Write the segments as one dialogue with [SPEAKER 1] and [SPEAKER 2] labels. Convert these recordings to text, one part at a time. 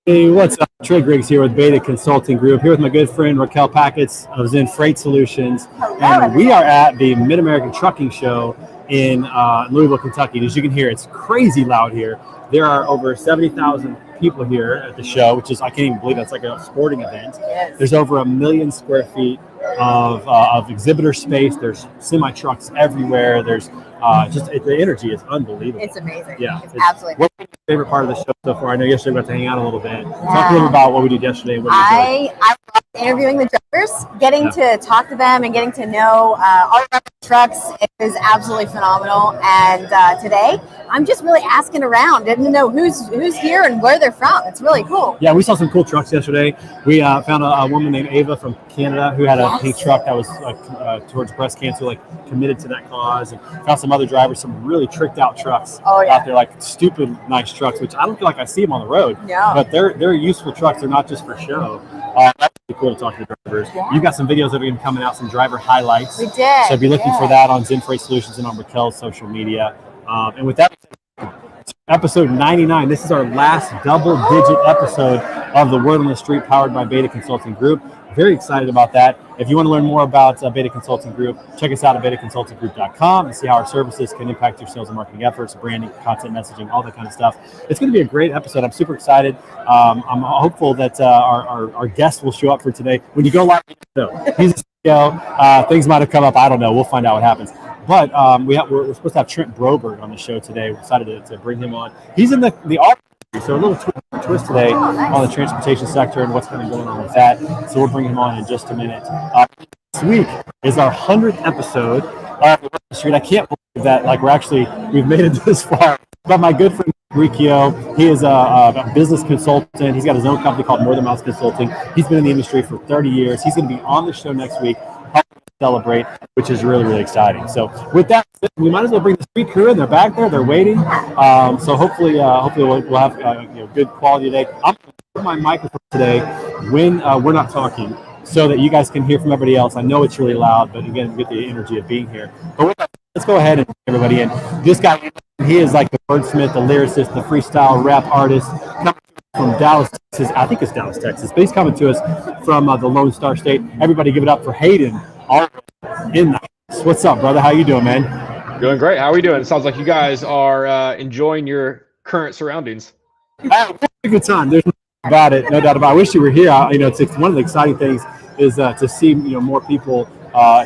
[SPEAKER 1] Hey, what's up? Trey Griggs here with Beta Consulting Group, here with my good friend Raquel Packets of Zen Freight Solutions. And we are at the Mid-American Trucking Show in Louisville, Kentucky. As you can hear, it's crazy loud here. There are over 70,000 people here at the show, which is, I can't even believe that's like a sporting event.
[SPEAKER 2] Yes.
[SPEAKER 1] There's over 1 million square feet of exhibitor space. There's semi-trucks everywhere. There's the energy is unbelievable.
[SPEAKER 2] It's amazing.
[SPEAKER 1] Yeah,
[SPEAKER 2] it's absolutely.
[SPEAKER 1] What's your favorite part of the show so far? I know yesterday we got to hang out a little bit. Talk a little about what we did yesterday.
[SPEAKER 2] I love interviewing the drivers, getting to talk to them and getting to know all of the trucks. It was absolutely phenomenal. And today, I'm just really asking around, getting to know who's here and where they're from. It's really cool.
[SPEAKER 1] Yeah, we saw some cool trucks yesterday. We found a woman named Ava from Canada who had a pink truck that was towards breast cancer, committed to that cause, and found some other drivers, some really tricked out trucks out there, like stupid nice trucks, which I don't feel like I see them on the road.
[SPEAKER 2] No.
[SPEAKER 1] But they're useful trucks. They're not just for show. That's really cool to talk to the drivers.
[SPEAKER 2] Yeah.
[SPEAKER 1] You've got some videos that are going to be coming out, some driver highlights.
[SPEAKER 2] We did.
[SPEAKER 1] So be looking for that on Zen Freight Solutions and on Raquel's social media. And with that, episode 99. This is our last double-digit episode of the Word on the Street, powered by Beta Consulting Group. Very excited about that. If you want to learn more about Beta Consulting Group, check us out at betaconsultinggroup.com and see how our services can impact your sales and marketing efforts, branding, content messaging, all that kind of stuff. It's going to be a great episode. I'm super excited. I'm hopeful that our guest will show up for today. When you go live, he's a CEO. Things might have come up. I don't know. We'll find out what happens. But we're supposed to have Trent Broberg on the show today. We're excited to bring him on. He's in the auto industry, so a little twist today on the transportation sector and what's kind of going on with that. So we'll bring him on in just a minute. This week is our 100th episode of the Word on the Street. I can't believe that we've made it this far. But my good friend Riccio, he is a business consultant. He's got his own company called More Than Miles Consulting. He's been in the industry for 30 years. He's going to be on the show next week, celebrate, which is really, really exciting. So with that, we might as well bring the street crew in. They're back there. They're waiting. So hopefully we'll have good quality today. I'm going to put my microphone today when we're not talking, so that you guys can hear from everybody else. I know it's really loud, but again, we get the energy of being here. But with that, let's go ahead and bring everybody in. This guy, he is like the wordsmith, the lyricist, the freestyle rap artist, coming from Dallas, Texas. I think it's Dallas, Texas, but he's coming to us from the Lone Star State. Everybody give it up for Hayden. All in the house. What's up, brother? How you doing, man?
[SPEAKER 3] Doing great. How are we doing? It sounds like you guys are enjoying your current surroundings.
[SPEAKER 1] Having a good time. There's no doubt about it. No doubt about it. I wish you were here. It's one of the exciting things is to see more people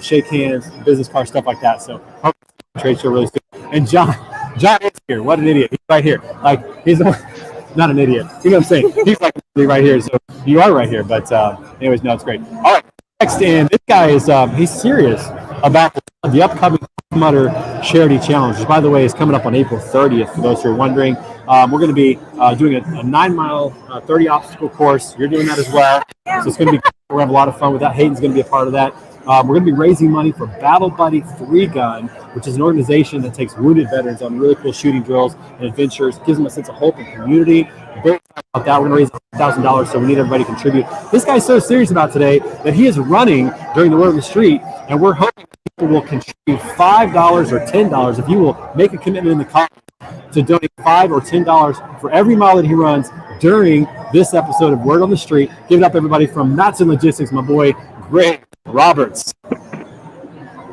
[SPEAKER 1] shake hands, business cards, stuff like that. So hope the trade show really good. And John is here. What an idiot! He's right here. He's not an idiot. You know what I'm saying? He's right here. So you are right here. But anyways, no, it's great. All right. Next, and this guy is he's serious about the upcoming Mutter Charity Challenge, which, by the way, is coming up on April 30th, for those who are wondering. We're going to be doing a 9-mile, 30-obstacle course. You're doing that as well. So it's going to be cool. We're going to have a lot of fun with that. Hayden's going to be a part of that. We're going to be raising money for Battle Buddy 3-Gun, which is an organization that takes wounded veterans on really cool shooting drills and adventures, gives them a sense of hope and community. Very excited about that. We're going to raise $1,000, so we need everybody to contribute. This guy's so serious about today that he is running during the Word on the Street, and we're hoping people will contribute $5 or $10 if you will make a commitment in the comments to donate $5 or $10 for every mile that he runs during this episode of Word on the Street. Give it up, everybody, from Knots and Logistics, my boy, Greg Roberts.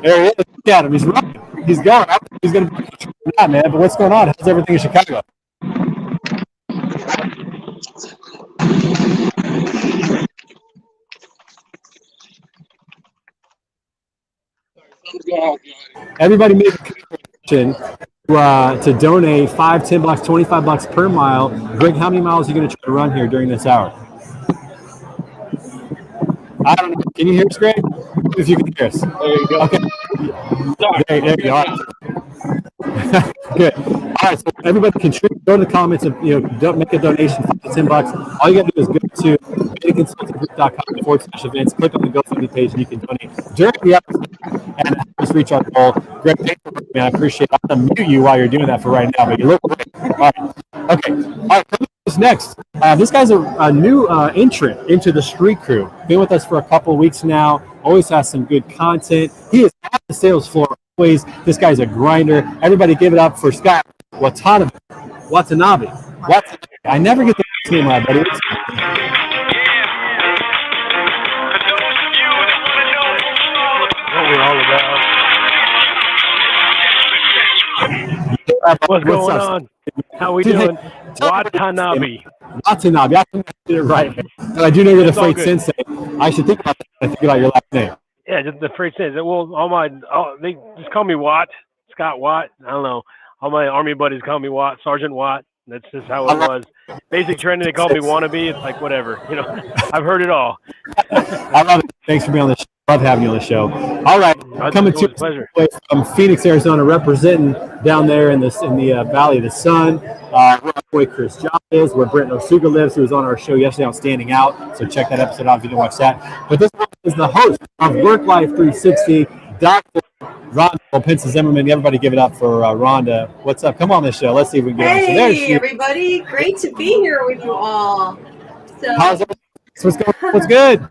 [SPEAKER 1] There he is. Look at him. He's running. He's going. I think he's going to be yeah, man. But what's going on? How's everything in Chicago? Everybody make a contribution to donate $5, $10, $25 per mile. Greg, how many miles are you going to try to run here during this hour? I don't know. Can you hear us, Greg? If you can hear us.
[SPEAKER 3] There you go.
[SPEAKER 1] Okay. There you go. All right. Good. All right. So everybody contribute. Go to the comments and don't make a donation, $5 to $10. All you got to do is go to betaconsultinggroup.com/events. Click on the GoFundMe page and you can donate during the episode and help us reach our goal. Greg, thank you, man. I appreciate it. I'm going to mute you while you're doing that for right now, but you look great. All right. Okay. All right. What's next? This guy's a new entrant into the street crew. Been with us for a couple of weeks now. Always has some good content. He is at the sales floor always. This guy's a grinder. Everybody give it up for Scott Watanabe. I never get the name right, but
[SPEAKER 4] What's going
[SPEAKER 1] up?
[SPEAKER 4] on? How we
[SPEAKER 1] Dude,
[SPEAKER 4] doing?
[SPEAKER 1] hey,
[SPEAKER 4] Watanabe.
[SPEAKER 1] Watanabe. I think I did it right, man. But I do know you're the
[SPEAKER 4] It's all
[SPEAKER 1] freight
[SPEAKER 4] good.
[SPEAKER 1] sensei. I should think about that when I think about your last name.
[SPEAKER 4] Yeah, just the phrase says, well, they just call me Watt, Scott Watt. I don't know. All my Army buddies call me Watt, Sergeant Watt. That's just how it was. Basic training, they call me wannabe. It's like, whatever. I've heard it all.
[SPEAKER 1] I love it. Thanks for being on the show. Love having you on the show. All right, coming to
[SPEAKER 4] pleasure.
[SPEAKER 1] From Phoenix, Arizona, representing down there in the Valley of the Sun. Where our boy Chris John is, where Brent Osuga lives, who was on our show yesterday on Standing Out. So check that episode out if you didn't watch that. But this one is the host of Work Life 360, Dr. Rhonda Pensa Zimmerman. Everybody give it up for Rhonda. What's up? Come on this show. Let's see if we can get
[SPEAKER 5] Hey,
[SPEAKER 1] on. So
[SPEAKER 5] everybody. Great to be here with you all. So,
[SPEAKER 1] how's everything? What's good?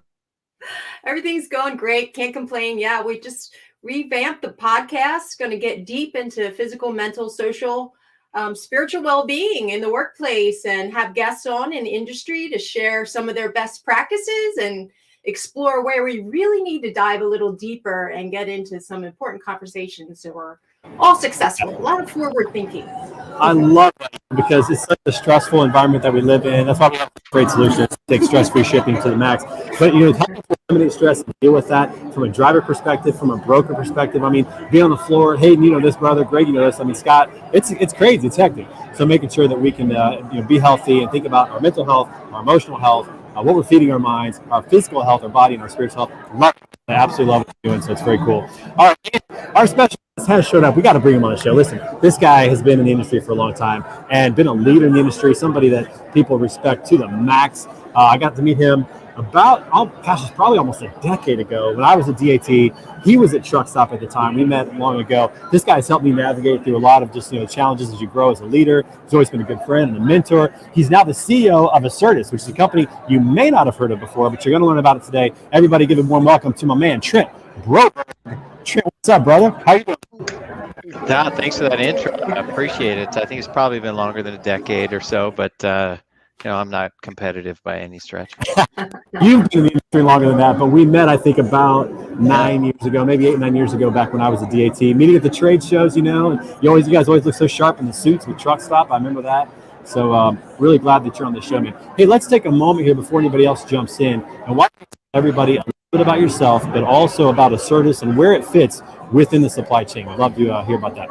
[SPEAKER 5] Everything's going great. Can't complain. Yeah, we just revamped the podcast. Going to get deep into physical, mental, social, spiritual well-being in the workplace and have guests on in the industry to share some of their best practices and explore where we really need to dive a little deeper and get into some important conversations so we're all successful. A lot of forward thinking.
[SPEAKER 1] I love that because it's such a stressful environment that we live in. That's why we have great solutions to take stress-free shipping to the max. But help us eliminate stress and deal with that from a driver perspective, from a broker perspective. I mean, being on the floor, hey, this brother, Greg, this. I mean, Scott, it's crazy, it's hectic. So making sure that we can be healthy and think about our mental health, our emotional health, what we're feeding our minds, our physical health, our body, and our spiritual health. I absolutely love what you're doing, so it's very cool. All right, our special guest has showed up. We got to bring him on the show. Listen, this guy has been in the industry for a long time and been a leader in the industry, somebody that people respect to the max. I got to meet him it's probably almost a decade ago when I was at DAT. He was at Truck Stop at the time. We met long ago. This guy's helped me navigate through a lot of just challenges as you grow as a leader. He's always been a good friend and a mentor. He's now the CEO of Acertus, which is a company you may not have heard of before, but you're going to learn about it today. Everybody give a warm welcome to my man, Trent Broberg. Trent, what's up, brother? How you doing?
[SPEAKER 6] Thanks for that intro. I appreciate it. I think it's probably been longer than a decade or so, but I'm not competitive by any stretch.
[SPEAKER 1] You've been in the industry longer than that, but we met, I think, about 9 years ago, maybe 8, 9 years ago, back when I was at DAT, meeting at the trade shows, and you guys always look so sharp in the suits with Truck Stop. I remember that. So really glad that you're on the show, man. Hey, let's take a moment here before anybody else jumps in, and why don't you tell everybody a little bit about yourself, but also about Acertus and where it fits within the supply chain. We'd love to hear about that.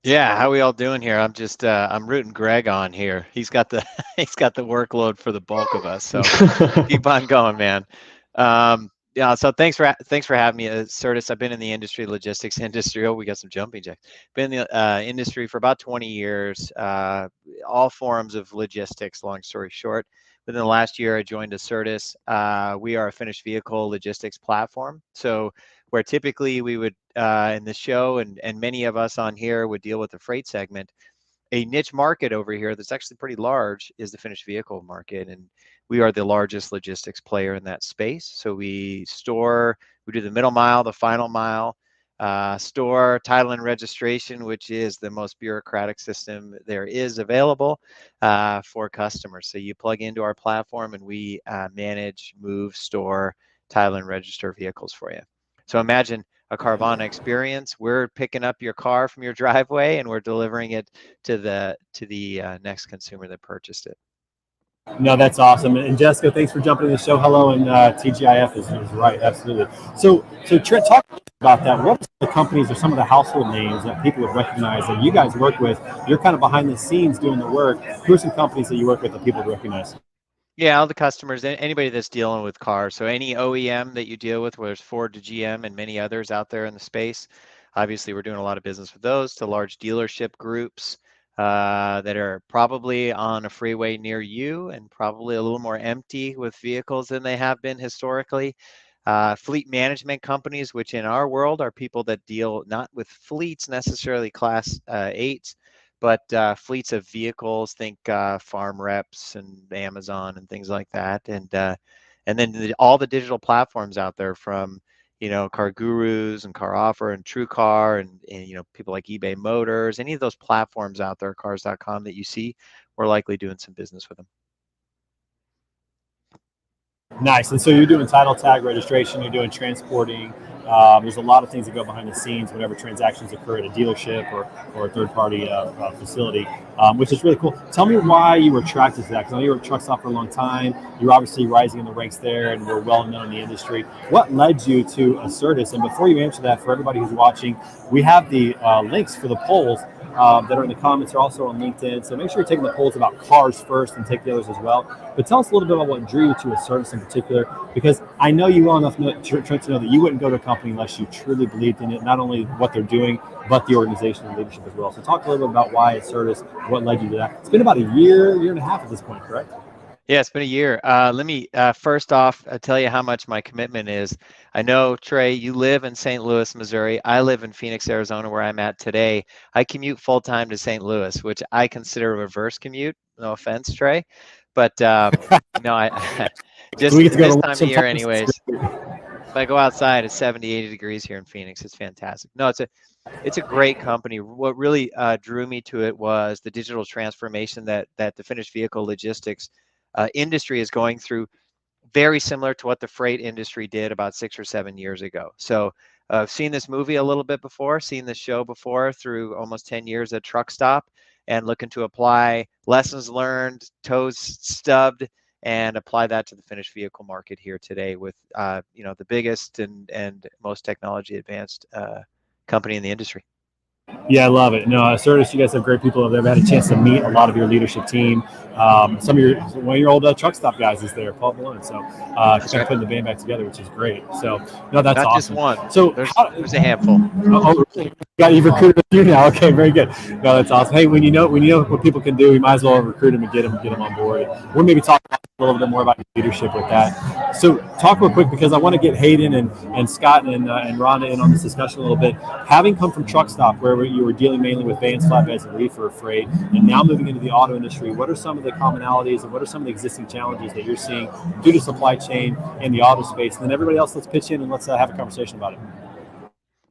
[SPEAKER 6] Yeah, how we all doing here? I'm just I'm rooting Greg on here. He's got the workload for the bulk of us. So keep on going, man. So thanks for having me, Acertus. I've been in the industry, logistics industry. Oh, we got some jumping jacks. Been in the industry for about 20 years. All forms of logistics. Long story short, within the last year, I joined Acertus. We are a finished vehicle logistics platform. So where typically we would in the show and many of us on here would deal with the freight segment, a niche market over here that's actually pretty large is the finished vehicle market, and we are the largest logistics player in that space. So we do the middle mile, the final mile, store, title and registration, which is the most bureaucratic system there is available for customers. So you plug into our platform and we manage, move, store, title and register vehicles for you. So imagine a Carvana experience. We're picking up your car from your driveway and we're delivering it to the next consumer that purchased it.
[SPEAKER 1] No, that's awesome. And Jessica, thanks for jumping in the show. Hello, and TGIF is right, absolutely. So Trent, talk about that. What are the companies or some of the household names that people would recognize that you guys work with? You're kind of behind the scenes doing the work. Who are some companies that you work with that people would recognize?
[SPEAKER 6] Yeah, all the customers, anybody that's dealing with cars. So any OEM that you deal with, whether it's Ford to GM and many others out there in the space, obviously we're doing a lot of business with those, to large dealership groups that are probably on a freeway near you and probably a little more empty with vehicles than they have been historically. Fleet management companies, which in our world are people that deal not with fleets necessarily class 8s, but fleets of vehicles, think farm reps and Amazon and things like that. And then all the digital platforms out there from, Car Gurus and Car Offer and TrueCar and people like eBay Motors, any of those platforms out there, cars.com that you see, we're likely doing some business with them.
[SPEAKER 1] Nice. And so you're doing title tag registration, you're doing transporting, There's a lot of things that go behind the scenes whenever transactions occur at a dealership or a third-party facility, which is really cool. Tell me why you were attracted to that, because I know you were at Truck Stop for a long time. You're obviously rising in the ranks there, and we're well known in the industry. What led you to Acertus? And before you answer that, for everybody who's watching, we have the links for the polls that are in the comments. Are also on LinkedIn. So make sure you're taking the polls about cars first and take the others as well. But tell us a little bit about what drew you to Acertus in particular, because I know you well enough, Trent, to know that you wouldn't go to a company unless you truly believed in it, not only what they're doing, but the organization and leadership as well. So talk a little bit about why Acertus, what led you to that. It's been about a year and a half at this point, correct?
[SPEAKER 6] Yeah, it's been a year. Let me first off tell you how much my commitment is. I know, Trey, you live in St. Louis, Missouri. I live in Phoenix, Arizona, where I'm at today. I commute full time to St. Louis, which I consider a reverse commute. No offense, Trey, but no, I just
[SPEAKER 1] we get to go
[SPEAKER 6] this
[SPEAKER 1] to
[SPEAKER 6] time of year, anyways. If I go outside, it's 70, 80 degrees here in Phoenix. It's fantastic. No, it's a great company. What really drew me to it was the digital transformation that the finished vehicle logistics industry is going through, very similar to what the freight industry did about 6 or 7 years ago. So I've seen this movie a little bit before, seen this show before through almost 10 years at Truck Stop, and looking to apply lessons learned, toes stubbed, and apply that to the finished vehicle market here today with the biggest and most technology advanced company in the industry.
[SPEAKER 1] Yeah, I love it. No, Acertus, you guys have great people over there. I've had a chance to meet a lot of your leadership team. One of your old Truck Stop guys is there, Paul Malone. So kind of putting the band back together, which is great. So no, that's
[SPEAKER 6] not
[SPEAKER 1] awesome.
[SPEAKER 6] Just one.
[SPEAKER 1] So
[SPEAKER 6] there's a handful.
[SPEAKER 1] You've recruited a few now. Okay, very good. No, that's awesome. Hey, when you know what people can do, we might as well recruit them and get them on board. We'll maybe talk a little bit more about leadership with that. So talk real quick, because I want to get Hayden and Scott and Rhonda in on this discussion a little bit. Having come from Truck Stop, where you were dealing mainly with vans, flatbeds, and reefer freight, and now moving into the auto industry, what are some of the commonalities and what are some of the existing challenges that you're seeing due to supply chain in the auto space? And then everybody else, let's pitch in and let's have a conversation about it.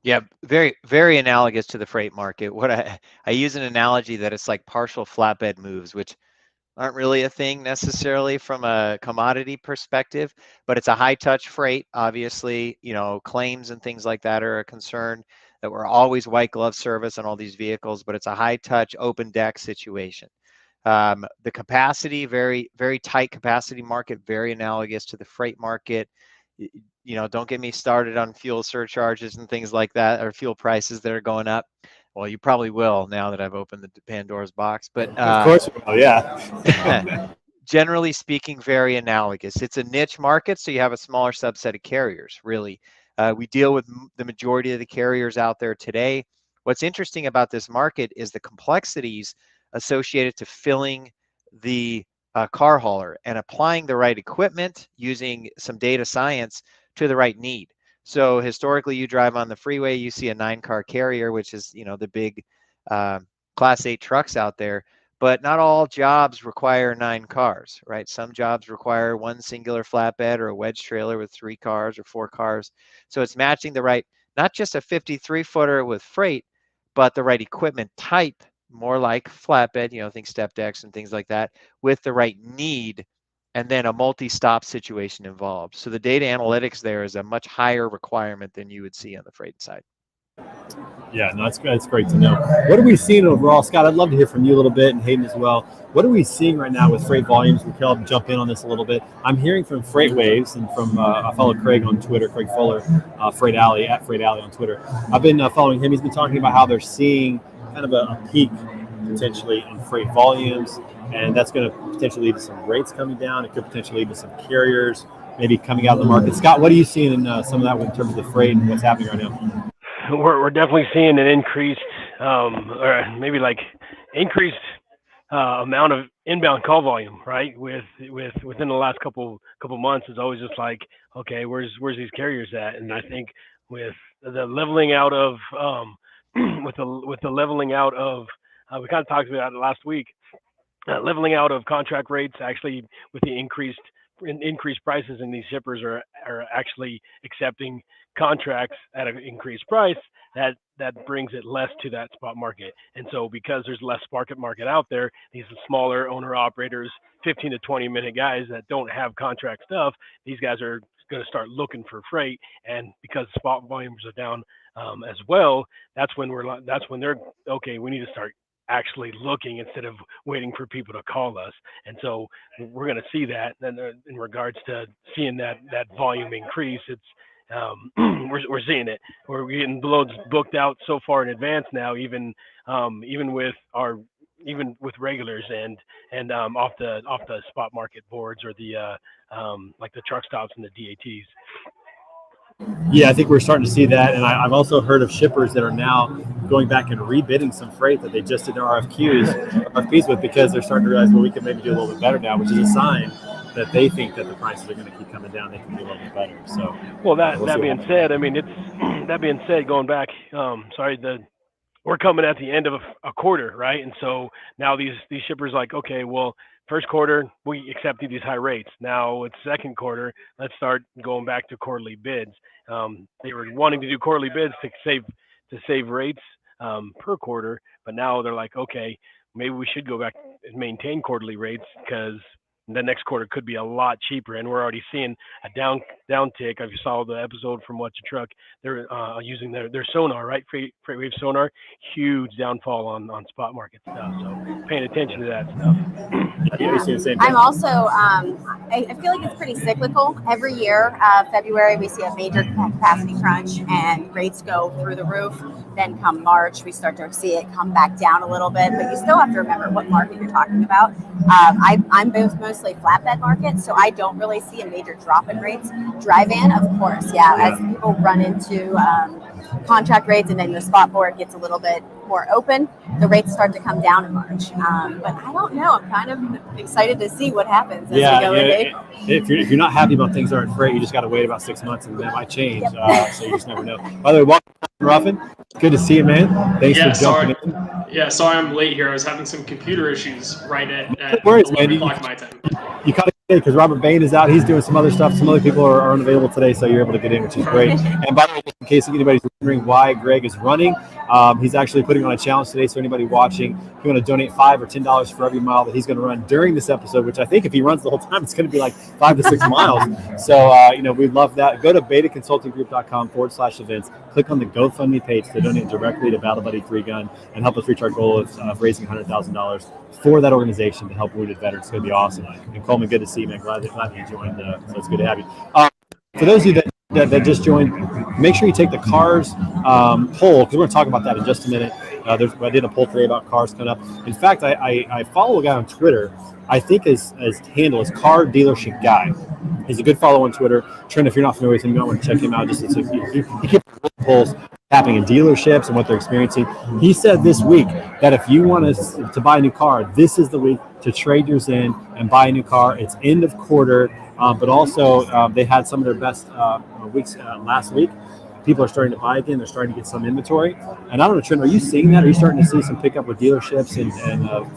[SPEAKER 6] Yeah, very, very analogous to the freight market. What I use an analogy that it's like partial flatbed moves, which aren't really a thing necessarily from a commodity perspective, but it's a high touch freight. Obviously, claims and things like that are a concern, that we're always white glove service on all these vehicles, but it's a high touch open deck situation. The capacity, very, very tight capacity market, very analogous to the freight market. Don't get me started on fuel surcharges and things like that, or fuel prices that are going up. Well, you probably will now that I've opened the Pandora's box, but
[SPEAKER 1] of course you will, yeah.
[SPEAKER 6] Generally speaking, very analogous. It's a niche market, so you have a smaller subset of carriers, really. We deal with the majority of the carriers out there today. What's interesting about this market is the complexities associated to filling the car hauler and applying the right equipment using some data science to the right need. So historically, you drive on the freeway, you see a 9-car carrier, which is the big Class 8 trucks out there. But not all jobs require 9 cars, right? Some jobs require one singular flatbed or a wedge trailer with 3 cars or 4 cars. So it's matching the right, not just a 53-footer with freight, but the right equipment type, more like flatbed, think step decks and things like that, with the right need, and then a multi-stop situation involved. So the data analytics there is a much higher requirement than you would see on the freight side.
[SPEAKER 1] Yeah, no, that's great to know. What are we seeing overall, Scott? I'd love to hear from you a little bit, and Hayden as well. What are we seeing right now with freight volumes? We can all jump in on this a little bit. I'm hearing from Freight Waves and from I follow Craig on Twitter, Craig Fuller, Freight Alley, at Freight Alley on Twitter. I've been following him. He's been talking about how they're seeing kind of a peak potentially in freight volumes, and that's going to potentially lead to some rates coming down. It could potentially lead to some carriers maybe coming out of the market. Scott, what are you seeing in some of that in terms of the freight and what's happening right now?
[SPEAKER 4] We're definitely seeing an increased, or maybe like increased amount of inbound call volume, right? Within the last couple months, it's always just like, okay, where's these carriers at? And I think with the leveling out of, with the leveling out of, we kind of talked about it last week, leveling out of contract rates, actually with the increased prices, and these shippers are actually accepting contracts at an increased price, that brings it less to that spot market. And so because there's less market out there, these smaller owner operators, 15 to 20 minute guys that don't have contract stuff, these guys are going to start looking for freight, and because spot volumes are down as well, that's when they're okay. We need to start actually looking instead of waiting for people to call us. And so we're going to see that. And in regards to seeing that volume increase, it's we're seeing it. We're getting loads booked out so far in advance now, even with regulars and off the spot market boards or the like the truck stops and the DATs.
[SPEAKER 1] Yeah, I think we're starting to see that, and I've also heard of shippers that are now going back and rebidding some freight that they just did their RFPs with, because they're starting to realize, well, we can maybe do a little bit better now, which is a sign that they think that the prices are going to keep coming down. They can do a little bit better. So,
[SPEAKER 4] well, that being said, I mean, going back, we're coming at the end of a quarter, right? And so now these shippers like, okay, well, first quarter we accepted these high rates. Now it's second quarter. Let's start going back to quarterly bids. They were wanting to do quarterly bids to save rates per quarter, but now they're like, okay, maybe we should go back and maintain quarterly rates, because the next quarter could be a lot cheaper, and we're already seeing a downtick. If you saw the episode from What's a Truck, they're using their sonar, right? Freight wave sonar, huge downfall on spot market stuff. So paying attention to that stuff.
[SPEAKER 2] I'm also, I feel like it's pretty cyclical. Every year, February, we see a major capacity crunch and rates go through the roof. Then come March, we start to see it come back down a little bit, but you still have to remember what market you're talking about. I'm mostly flatbed market, so I don't really see a major drop in rates. Dry van, of course, as people run into contract rates and then the spot board gets a little bit more open, the rates start to come down in March. But I don't know. I'm kind of excited to see what happens as we go into April.
[SPEAKER 1] If you're not happy about things that aren't freight, you just got to wait about 6 months and that might change. So you just never know. By the way, welcome, Ruffin. Good to see you, man. Thanks for jumping in.
[SPEAKER 7] Yeah, sorry I'm late here. I was having some computer issues right at
[SPEAKER 1] worries,
[SPEAKER 7] 11 o'clock my time.
[SPEAKER 1] You caught it because Robert Bain is out. He's doing some other stuff. Some other people are unavailable today, so you're able to get in, which is great. And by the way, in case anybody's wondering why Greg is running, he's actually putting on a challenge today. So anybody watching, if you want to donate $5 or $10 for every mile that he's going to run during this episode, which I think if he runs the whole time, it's going to be like 5 to 6 miles. So, we love that. Go to betaconsultinggroup.com/events. Click on the GoFundMe page to donate directly to Battle Buddy 3 Gun and help us reach our goal of raising $100,000 for that organization to help wounded veterans. It's going to be awesome. And Coleman, good to see you, man. Glad that you joined. So it's good to have you. For those of you that just joined, make sure you take the cars poll, because we're going to talk about that in just a minute. I did a poll today about cars coming up. In fact, I follow a guy on Twitter. I think his handle is Car Dealership Guy. He's a good follow on Twitter. Trent, if you're not familiar with him, you might want to check him out. He keeps polls happening in dealerships and what they're experiencing. He said this week that if you want to buy a new car, this is the week to trade yours in and buy a new car. It's end of quarter, but also they had some of their best weeks last week. People are starting to buy again. They're starting to get some inventory. And I don't know, Trent, are you seeing that? Are you starting to see some pickup with dealerships and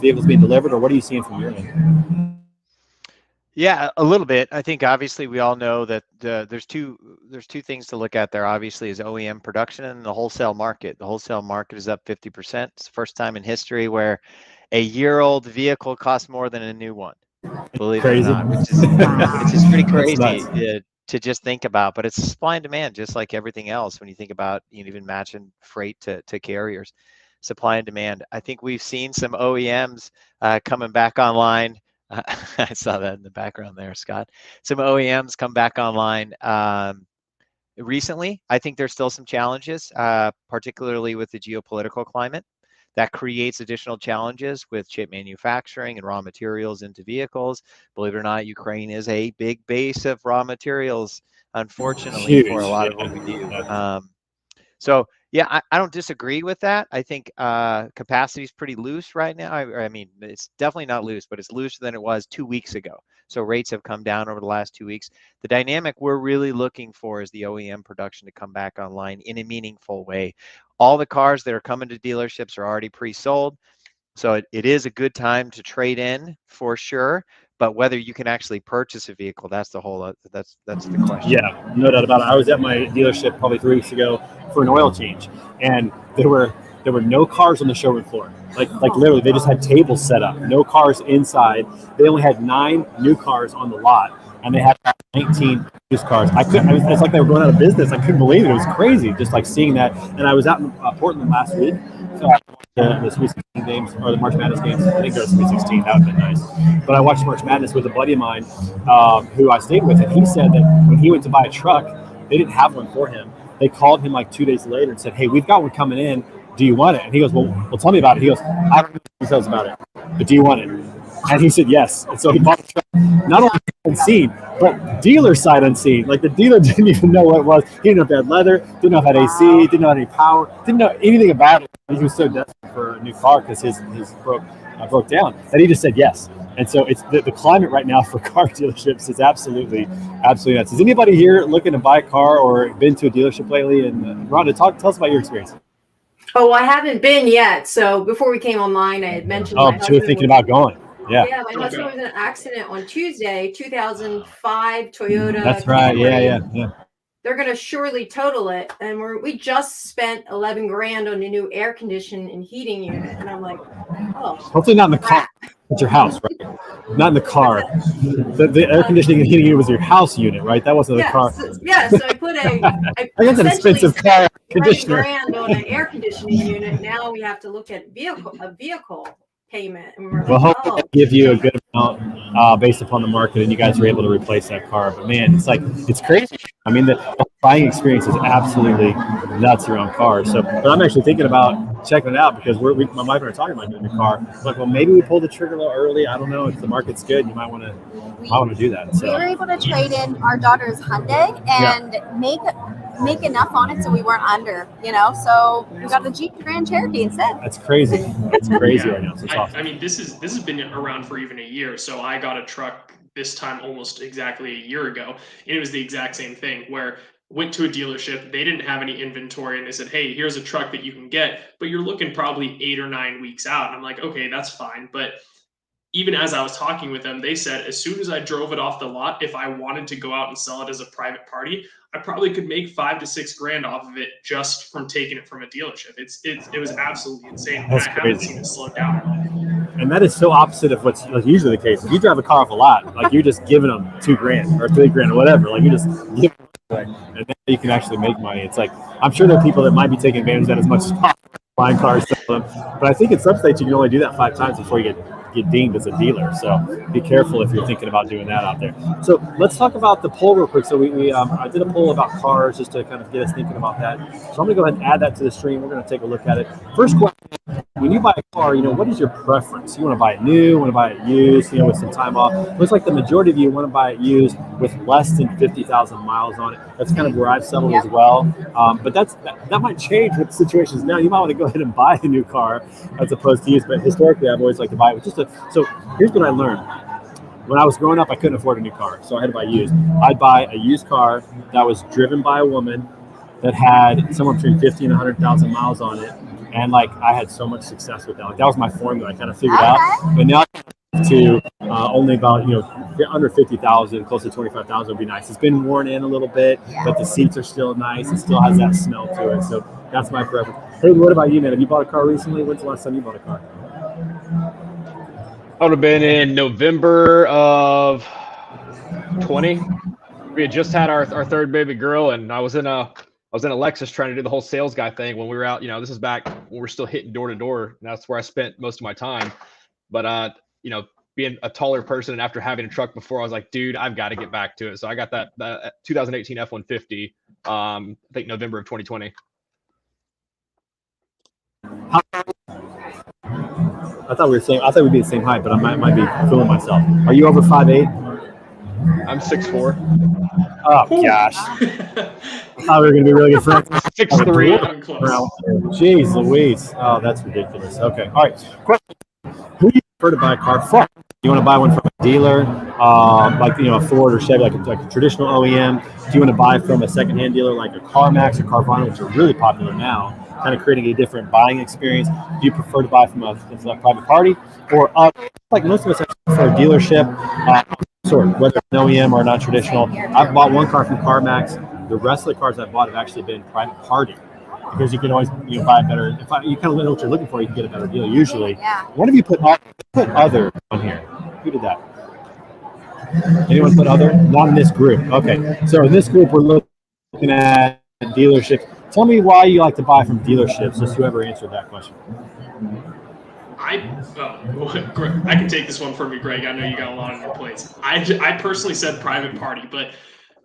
[SPEAKER 1] vehicles being delivered, or what are you seeing from your end?
[SPEAKER 6] Yeah, a little bit. I think obviously we all know that there's two things to look at there. Obviously, is OEM production and the wholesale market. The wholesale market is up 50%. It's the first time in history where a year-old vehicle costs more than a new one. Believe it or not, which is pretty crazy to just think about. But it's supply and demand, just like everything else. When you think about even matching freight to carriers, supply and demand. I think we've seen some OEMs coming back online. I saw that in the background there, Scott. Some OEMs come back online recently. I think there's still some challenges, particularly with the geopolitical climate. That creates additional challenges with chip manufacturing and raw materials into vehicles. Believe it or not, Ukraine is a big base of raw materials, unfortunately, for a lot of what we do. So, yeah, I don't disagree with that. I think capacity is pretty loose right now. I mean, it's definitely not loose, but it's looser than it was 2 weeks ago. So rates have come down over the last 2 weeks. The dynamic we're really looking for is the OEM production to come back online in a meaningful way. All the cars that are coming to dealerships are already pre-sold. So it is a good time to trade in for sure. But whether you can actually purchase a vehicle, that's the question.
[SPEAKER 1] Yeah, no doubt about it. I was at my dealership probably 3 weeks ago for an oil change, and there were no cars on the showroom floor. Like literally, they just had tables set up, no cars inside. They only had 9 new cars on the lot, and they had 19 used cars. It's like they were going out of business. I couldn't believe it. It was crazy just like seeing that. And I was out in Portland last week. So I watched the Sweet 16 games or the March Madness games. I think there was Sweet 16. That would have been nice. But I watched March Madness with a buddy of mine who I stayed with, and he said that when he went to buy a truck, they didn't have one for him. They called him like 2 days later and said, "Hey, we've got one coming in. Do you want it?" And he goes, "Well, tell me about it." He goes, "I don't know details about it, but do you want it?" And he said yes. And so he bought the truck, not only unseen, but dealer side unseen. Like the dealer didn't even know what it was. He didn't know if it had leather, didn't know if it had AC, didn't know any power, didn't know anything about it. He was so desperate for a new car because his broke down that he just said yes. And so it's the climate right now for car dealerships is absolutely nuts. Is anybody here looking to buy a car or been to a dealership lately? And Rhonda, tell us about your experience.
[SPEAKER 5] Oh, I haven't been yet. So before we came online, I had mentioned.
[SPEAKER 1] Oh, so you're thinking about going. Yeah.
[SPEAKER 5] Yeah, my husband was in an accident on Tuesday, 2005 Toyota.
[SPEAKER 1] That's right.
[SPEAKER 5] Camry.
[SPEAKER 1] Yeah.
[SPEAKER 5] They're going to surely total it. And we just spent $11,000 on a new air conditioning and heating unit. And I'm like, oh.
[SPEAKER 1] Hopefully not in the car. It's your house, right? Not in the car. The air conditioning and heating unit was your house unit, right? That wasn't the car.
[SPEAKER 5] So I put I
[SPEAKER 1] got an expensive car conditioner.
[SPEAKER 5] $11,000 on an air conditioning unit. Now we have to look at a vehicle payment. And we're
[SPEAKER 1] well,
[SPEAKER 5] like,
[SPEAKER 1] hopefully give you a good amount based upon the market, and you guys are able to replace that car. But man, it's crazy. I mean, the buying experience is absolutely nuts around cars. So, but I'm actually thinking about checking it out because my wife and I are talking about getting a car. It's like, well, maybe we pull the trigger a little early. I don't know if the market's good. You might want to do that. So
[SPEAKER 2] we were able to trade in our daughter's Hyundai and make enough on it so we weren't under. So we got the Jeep Grand Cherokee instead.
[SPEAKER 1] That's crazy. That's crazy right now. So it's awesome.
[SPEAKER 7] I mean, this has been around for even a year. So I got a truck this time almost exactly a year ago. And it was the exact same thing where went to a dealership, they didn't have any inventory, and they said, "Hey, here's a truck that you can get, but you're looking probably 8 or 9 weeks out." And I'm like, okay, that's fine. But even as I was talking with them, they said as soon as I drove it off the lot, if I wanted to go out and sell it as a private party, I probably could make $5,000 to $6,000 off of it just from taking it from a dealership. It was absolutely insane.
[SPEAKER 1] That's
[SPEAKER 7] and I
[SPEAKER 1] crazy.
[SPEAKER 7] haven't seen it slow down at all.
[SPEAKER 1] And that is so opposite of what's usually the case. If you drive a car off a lot, like you're just giving them $2,000 or $3,000 or whatever, like you just give them away, and then you can actually make money. It's like I'm sure there are people that might be taking advantage of that as much as possible, buying cars, selling them. But I think in some states you can only do that 5 times before you get deemed as a dealer. So be careful if you're thinking about doing that out there. So let's talk about the poll real quick. So I did a poll about cars just to kind of get us thinking about that. So I'm going to go ahead and add that to the stream. We're going to take a look at it. First question. When you buy a car, what is your preference? You want to buy it new, want to buy it used, with some time off. Looks like the majority of you want to buy it used with less than 50,000 miles on it. That's kind of where I've settled as well. But that might change with situations now. You might want to go ahead and buy a new car as opposed to used. But historically, I've always liked to buy it with So here's what I learned. When I was growing up, I couldn't afford a new car, so I had to buy used. I'd buy a used car that was driven by a woman that had somewhere between 50 and 100,000 miles on it. And I had so much success with that. That was my formula. I kind of figured out. But now to only about under 50,000, close to 25,000 would be nice. It's been worn in a little bit, but the seats are still nice. It still has that smell to it. So that's my preference. Hey, what about you, man? Have you bought a car recently? When's the last time you bought a car?
[SPEAKER 3] I would have been in November of 20. We had just had our third baby girl, and I was in a Lexus trying to do the whole sales guy thing when we were out. This is back when we were still hitting door to door. And that's where I spent most of my time. But being a taller person and after having a truck before, I was like, dude, I've got to get back to it. So I got that 2018 F-150. I think November of 2020.
[SPEAKER 1] I thought we'd be the same height, but I might be fooling myself. Are you over 5'8"?
[SPEAKER 3] I'm 6'4".
[SPEAKER 1] Oh gosh. I thought we were gonna be really good friends.
[SPEAKER 3] 6'3".
[SPEAKER 1] Jeez Louise. Oh, that's ridiculous. Okay. All right. Question. Who do you prefer to buy a car from? You want to buy one from a dealer, a Ford or Chevy, like a traditional OEM? Do you want to buy from a secondhand dealer like a CarMax or Carvana, which are really popular now, kind of creating a different buying experience? Do you prefer to buy from a private party, or like most of us prefer a dealership? Whether it's an OEM or not traditional. I've bought one car from CarMax. The rest of the cars I've bought have actually been private party because you can always buy a better. You kind of know what you're looking for, you can get a better deal usually.
[SPEAKER 2] Yeah.
[SPEAKER 1] What have you put other on here? Who did that? Anyone put other? Not in this group. Okay. So in this group, we're looking at dealerships. Tell me why you like to buy from dealerships, just whoever answered that question.
[SPEAKER 7] I can take this one from you, Greg. I know you got a lot on your plates. I personally said private party, but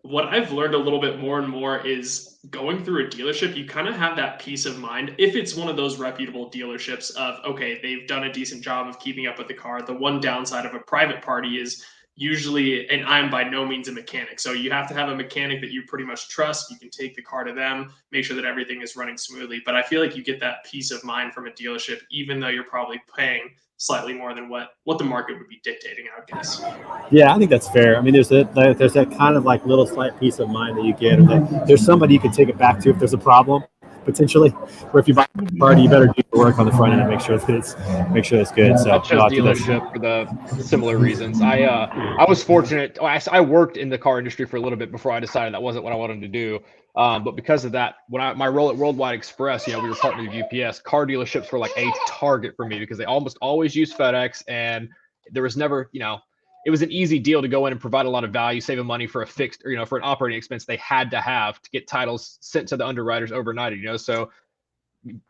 [SPEAKER 7] what I've learned a little bit more and more is going through a dealership, you kind of have that peace of mind. If it's one of those reputable dealerships of, okay, they've done a decent job of keeping up with the car. The one downside of a private party is usually, and I'm by no means a mechanic, so you have to have a mechanic that you pretty much trust. You can take the car to them, make sure that everything is running smoothly. But I feel like you get that peace of mind from a dealership, even though you're probably paying slightly more than what the market would be dictating, I would guess.
[SPEAKER 1] Yeah, I think that's fair. I mean, there's that kind of like little slight peace of mind that you get, or that there's somebody you can take it back to if there's a problem, potentially. Or if you buy a party, you better do your work on the front end and make sure that it's good. So
[SPEAKER 3] I chose dealership for the similar reasons. I was fortunate. I worked in the car industry for a little bit before I decided that wasn't what I wanted to do. But because of that, when my role at Worldwide Express, we were partnered with UPS. Car dealerships were like a target for me because they almost always use FedEx, and there was never, it was an easy deal to go in and provide a lot of value, saving money for a fixed, for an operating expense they had to have to get titles sent to the underwriters overnight. So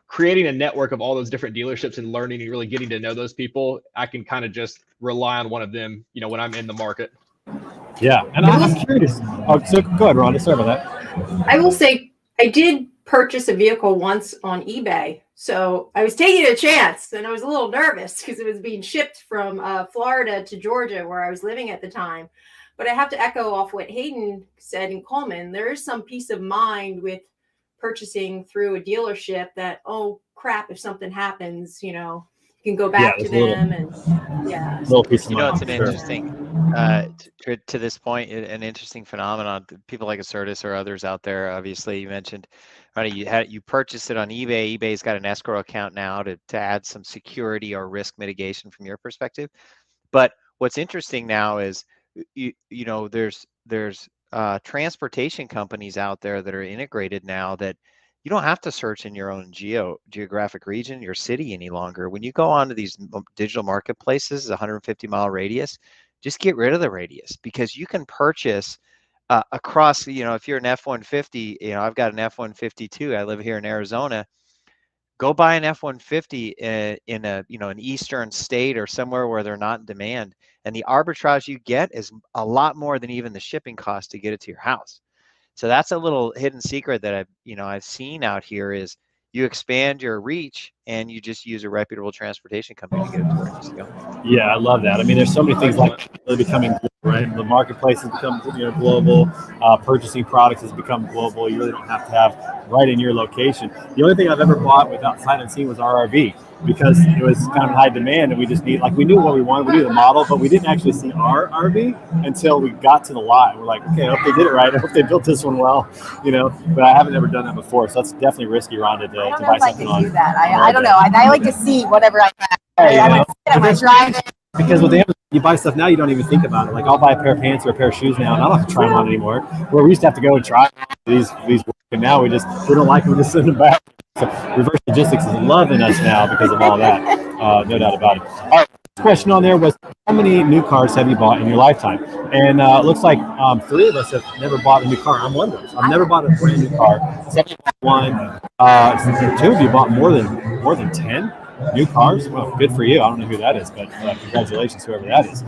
[SPEAKER 3] creating a network of all those different dealerships and learning and really getting to know those people, I can kind of just rely on one of them, when I'm in the market.
[SPEAKER 1] Yeah, and I'm curious. Oh, so go ahead, Rhonda. Sorry about that.
[SPEAKER 5] I will say I did purchase a vehicle once on eBay. So I was taking a chance and I was a little nervous because it was being shipped from Florida to Georgia where I was living at the time. But I have to echo off what Hayden said in Coleman. There is some peace of mind with purchasing through a dealership that, oh crap, if something happens, you can go back to them
[SPEAKER 1] little piece of
[SPEAKER 6] it's an interesting to this point, an interesting phenomenon. People like Acertus or others out there, obviously you mentioned, right, you purchased it on eBay. eBay's got an escrow account now to add some security or risk mitigation from your perspective. But what's interesting now is there's transportation companies out there that are integrated now that you don't have to search in your own geographic region, your city any longer. When you go onto these digital marketplaces, 150-mile radius, just get rid of the radius because you can purchase across, if you're an F-150, I've got an F-150 too. I live here in Arizona. Go buy an F-150 in an eastern state or somewhere where they're not in demand. And the arbitrage you get is a lot more than even the shipping cost to get it to your house. So that's a little hidden secret that I've seen out here is you expand your reach and you just use a reputable transportation company to get it to where it needs to go.
[SPEAKER 1] Yeah, I love that. I mean, there's so many things like really becoming global, right? The marketplace has become global. Purchasing products has become global. You really don't have to have right in your location. The only thing I've ever bought without sight unseen was our RV because it was kind of high demand and we just we knew what we wanted. We knew the model, but we didn't actually see our RV until we got to the lot. We're like, okay, I hope they did it right. I hope they built this one well, but I haven't ever done that before. So that's definitely risky, Rhonda, to buy something on.
[SPEAKER 2] I do that. I don't know. I like to see whatever I can. I might drive it.
[SPEAKER 1] Because with Amazon, you buy stuff now, you don't even think about it. Like I'll buy a pair of pants or a pair of shoes now, and I don't have to try them on anymore. Where we used to have to go and try these, and now we don't like them, we just send them back. So reverse logistics is loving us now because of all that. No doubt about it. All right, question on there was, how many new cars have you bought in your lifetime? And it looks like 3 of us have never bought a new car. I'm one of those. I've never bought a brand new car. Second one, 2 of you bought more than 10 new cars. Well, good for you. I don't know who that is, but congratulations, whoever that is.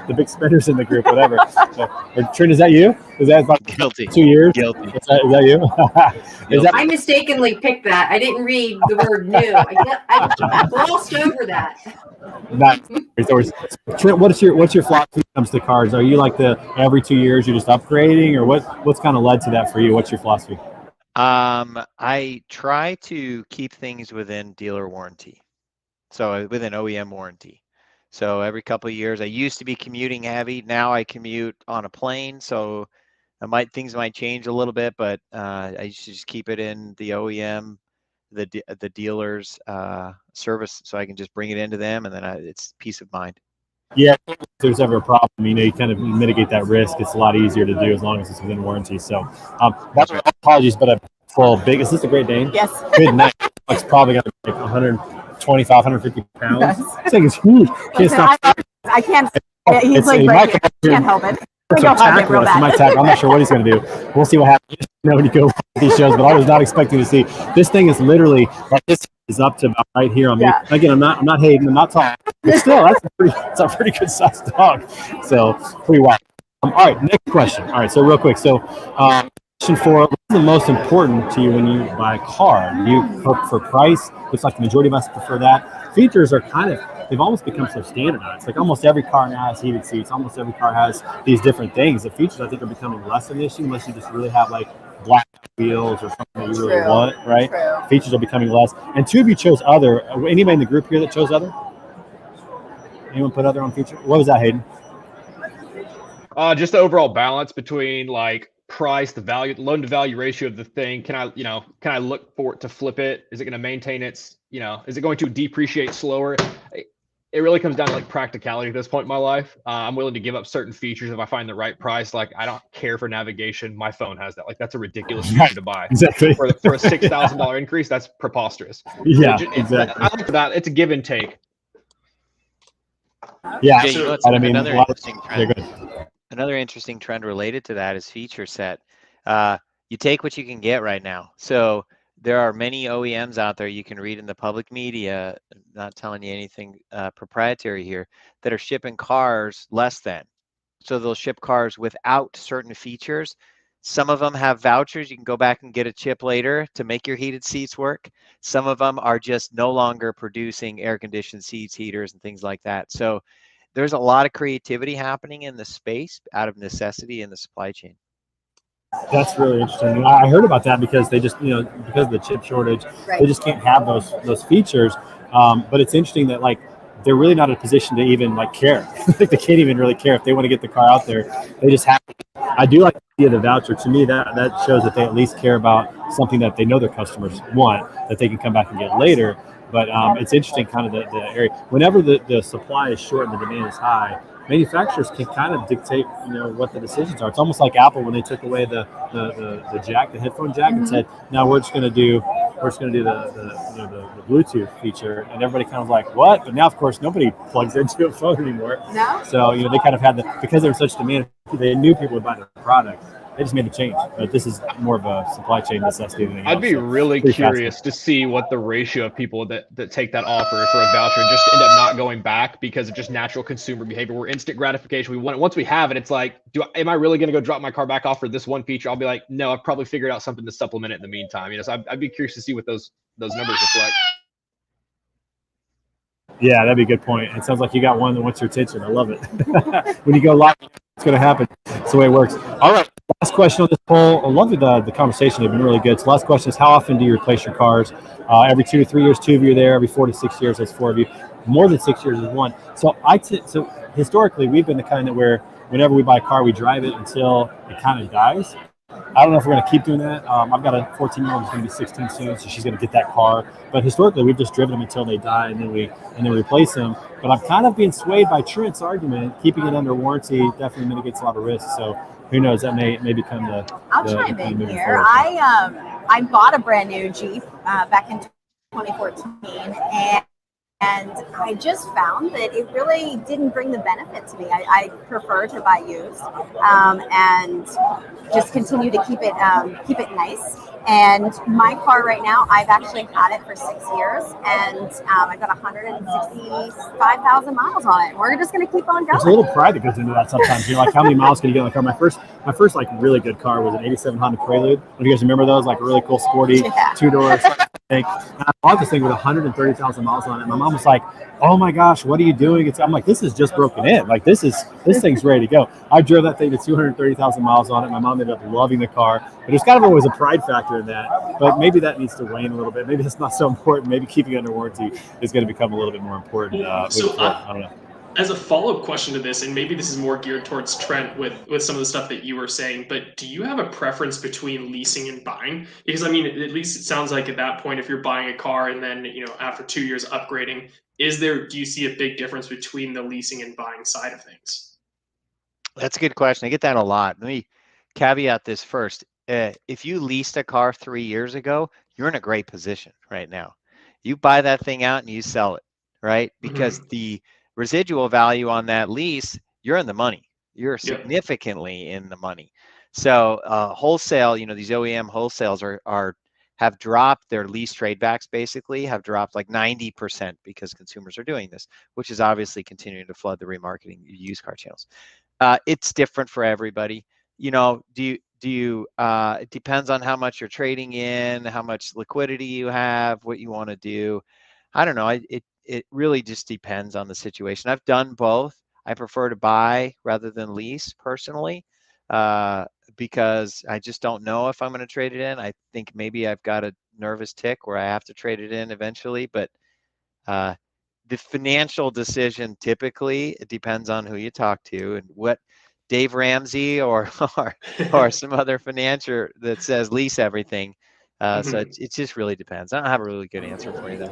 [SPEAKER 1] The big spenders in the group, whatever. Trent, is that you? Is that about
[SPEAKER 6] Guilty.
[SPEAKER 1] 2 years?
[SPEAKER 6] Guilty.
[SPEAKER 1] Is that you?
[SPEAKER 5] I mistakenly picked that. I didn't read the word new. I glossed over that.
[SPEAKER 1] Nice. Trent, what's your philosophy when it comes to cars? Are you like the every 2 years you're just upgrading, or what's kind of led to that for you? What's your philosophy?
[SPEAKER 6] I try to keep things within dealer warranty, so within OEM warranty. So every couple of years, I used to be commuting heavy. Now I commute on a plane, so things might change a little bit, but I used to just keep it in the OEM, the dealer's service, so I can just bring it into them, and then it's peace of mind.
[SPEAKER 1] Yeah, if there's ever a problem, you kind of mitigate that risk. It's a lot easier to do as long as it's within warranty. So, apologies, but is this a Great Dane?
[SPEAKER 2] Yes.
[SPEAKER 1] Good night. It's probably got like 125, 150 pounds. This thing is huge.
[SPEAKER 2] I can't. Yeah, he's
[SPEAKER 1] It's-
[SPEAKER 2] like,
[SPEAKER 1] he might
[SPEAKER 2] breaking.
[SPEAKER 1] come here
[SPEAKER 2] Can't help it.
[SPEAKER 1] for
[SPEAKER 2] Go
[SPEAKER 1] some
[SPEAKER 2] hug it
[SPEAKER 1] tackle
[SPEAKER 2] real
[SPEAKER 1] us. He might
[SPEAKER 2] bad.
[SPEAKER 1] tackle. I'm not sure what he's going to do. We'll see what happens. You know, when you go to these shows, but I was not expecting to see this thing is literally like this is up to about right here on me.
[SPEAKER 2] Yeah.
[SPEAKER 1] Again, I'm not hating, I'm not talking, but still, it's a pretty good sized dog. So pretty wild. All right, next question. All right, so real quick. So, question 4: what is the most important to you when you buy a car? Do you look for price? Looks like the majority of us prefer that. Features are they've almost become so standardized. Like almost every car now has heated seats. Almost every car has these different things. The features, I think, are becoming less of an issue unless you just really have like black wheels or something that you really
[SPEAKER 2] True.
[SPEAKER 1] want, right?
[SPEAKER 2] True.
[SPEAKER 1] Features are becoming less. And 2 of you chose other. Anybody in the group here that chose other? Anyone put other on feature? What was that, Hayden?
[SPEAKER 3] Just the overall balance between like price, the value, loan to value ratio of the thing. Can I look for it to flip it? Is it going to maintain its, is it going to depreciate slower? It really comes down to like practicality at this point in my life. I'm willing to give up certain features if I find the right price. Like I don't care for navigation. My phone has that. Like that's a ridiculous feature to buy.
[SPEAKER 1] Exactly.
[SPEAKER 3] For a $6,000 increase, that's preposterous.
[SPEAKER 1] Yeah,
[SPEAKER 3] So
[SPEAKER 1] exactly.
[SPEAKER 3] I look for that. It's a give and take.
[SPEAKER 1] Yeah,
[SPEAKER 6] Jay, you know what's
[SPEAKER 1] I mean,
[SPEAKER 6] another interesting trend?
[SPEAKER 1] Yeah, go ahead.
[SPEAKER 6] Another interesting trend related to that is feature set. You take what you can get right now. So there are many OEMs out there you can read in the public media, not telling you anything proprietary here, that are shipping cars less than. So they'll ship cars without certain features. Some of them have vouchers. You can go back and get a chip later to make your heated seats work. Some of them are just no longer producing air-conditioned seats, heaters, and things like that. So there's a lot of creativity happening in the space out of necessity in the supply chain.
[SPEAKER 1] That's really interesting. I heard about that because they just, because of the chip shortage,
[SPEAKER 2] Right.
[SPEAKER 1] they just can't have those features. But it's interesting that like they're really not in a position to even like care. Like they can't even really care if they want to get the car out there. They just have to. I do like the idea of the voucher. To me, that shows that they at least care about something that they know their customers want that they can come back and get later. But it's interesting, kind of the area. Whenever the supply is short and the demand is high, manufacturers can kind of dictate, what the decisions are. It's almost like Apple when they took away the jack, the headphone jack, and said, "Now we're just going to do the Bluetooth feature," and everybody kind of like, "What?" But now, of course, nobody plugs into a phone anymore.
[SPEAKER 2] No.
[SPEAKER 1] So they kind of had because there was such demand, they knew people would buy the product. They just made the change, but this is more of a supply chain necessity than anything else.
[SPEAKER 3] I'd be really curious to see what the ratio of people that take that offer for a voucher just end up not going back because of just natural consumer behavior. We're instant gratification. We want it. Once we have it, it's like, am I really going to go drop my car back off for this one feature? I'll be like, no, I've probably figured out something to supplement it in the meantime. So I'd be curious to see what those numbers reflect.
[SPEAKER 1] Yeah, that'd be a good point. It sounds like you got one that wants your attention. I love it. When you go live, it's going to happen. That's the way it works. All right. Last question on this poll. I love the conversation. They've been really good. So last question is, how often do you replace your cars? Every 2 to 3 years, 2 of you are there. Every 4 to 6 years, that's 4 of you. More than 6 years is 1. So so historically, we've been the kind that where whenever we buy a car, we drive it until it kind of dies. I don't know if we're going to keep doing that. I've got a 14-year-old who's going to be 16 soon, so she's going to get that car. But historically, we've just driven them until they die, and then we replace them. But I'm kind of being swayed by Trent's argument. Keeping it under warranty definitely mitigates a lot of risk. So who knows? That may become the.
[SPEAKER 2] I'll chime in here. I bought a brand new Jeep back in 2014, and I just found that it really didn't bring the benefit to me. I prefer to buy used and just continue to keep it nice. And my car right now, I've actually had it for 6 years, and I've got 165,000 miles on it. We're just going to keep on going.
[SPEAKER 1] There's a little pride that goes into that sometimes. Like how many miles can you get on the car? My first like really good car was an '87 Honda Prelude. Do you guys remember those? Like really cool, sporty, 2-door thing. And I bought this thing with 130,000 miles on it. My mom was like, "Oh my gosh, what are you doing?" I'm like, "This is just broken in. Like this thing's ready to go." I drove that thing to 230,000 miles on it. My mom ended up loving the car, but there's kind of always a pride factor in that. But maybe that needs to wane a little bit. Maybe that's not so important. Maybe keeping it under warranty is going to become a little bit more important. I don't know.
[SPEAKER 7] As a follow-up question to this, and maybe this is more geared towards Trent with some of the stuff that you were saying, but do you have a preference between leasing and buying? Because I mean, at least it sounds like at that point, if you're buying a car and then, after 2 years upgrading, do you see a big difference between the leasing and buying side of things?
[SPEAKER 6] That's a good question. I get that a lot. Let me caveat this first. If you leased a car 3 years ago, you're in a great position right now. You buy that thing out and you sell it, right? Because the residual value on that lease you're in the money. You're
[SPEAKER 7] Yeah.
[SPEAKER 6] significantly in the money. So wholesale, these OEM wholesales have dropped their lease tradebacks, basically have dropped like 90% because consumers are doing this, which is obviously continuing to flood the remarketing used car channels. It's different for everybody. It depends on how much you're trading in, how much liquidity you have, what you want to do. I don't know. It really just depends on the situation. I've done both. I prefer to buy rather than lease personally, because I just don't know if I'm going to trade it in. I think maybe I've got a nervous tick where I have to trade it in eventually, but the financial decision typically, it depends on who you talk to and what Dave Ramsey or some other financier that says lease everything. So it just really depends. I don't have a really good answer for you there.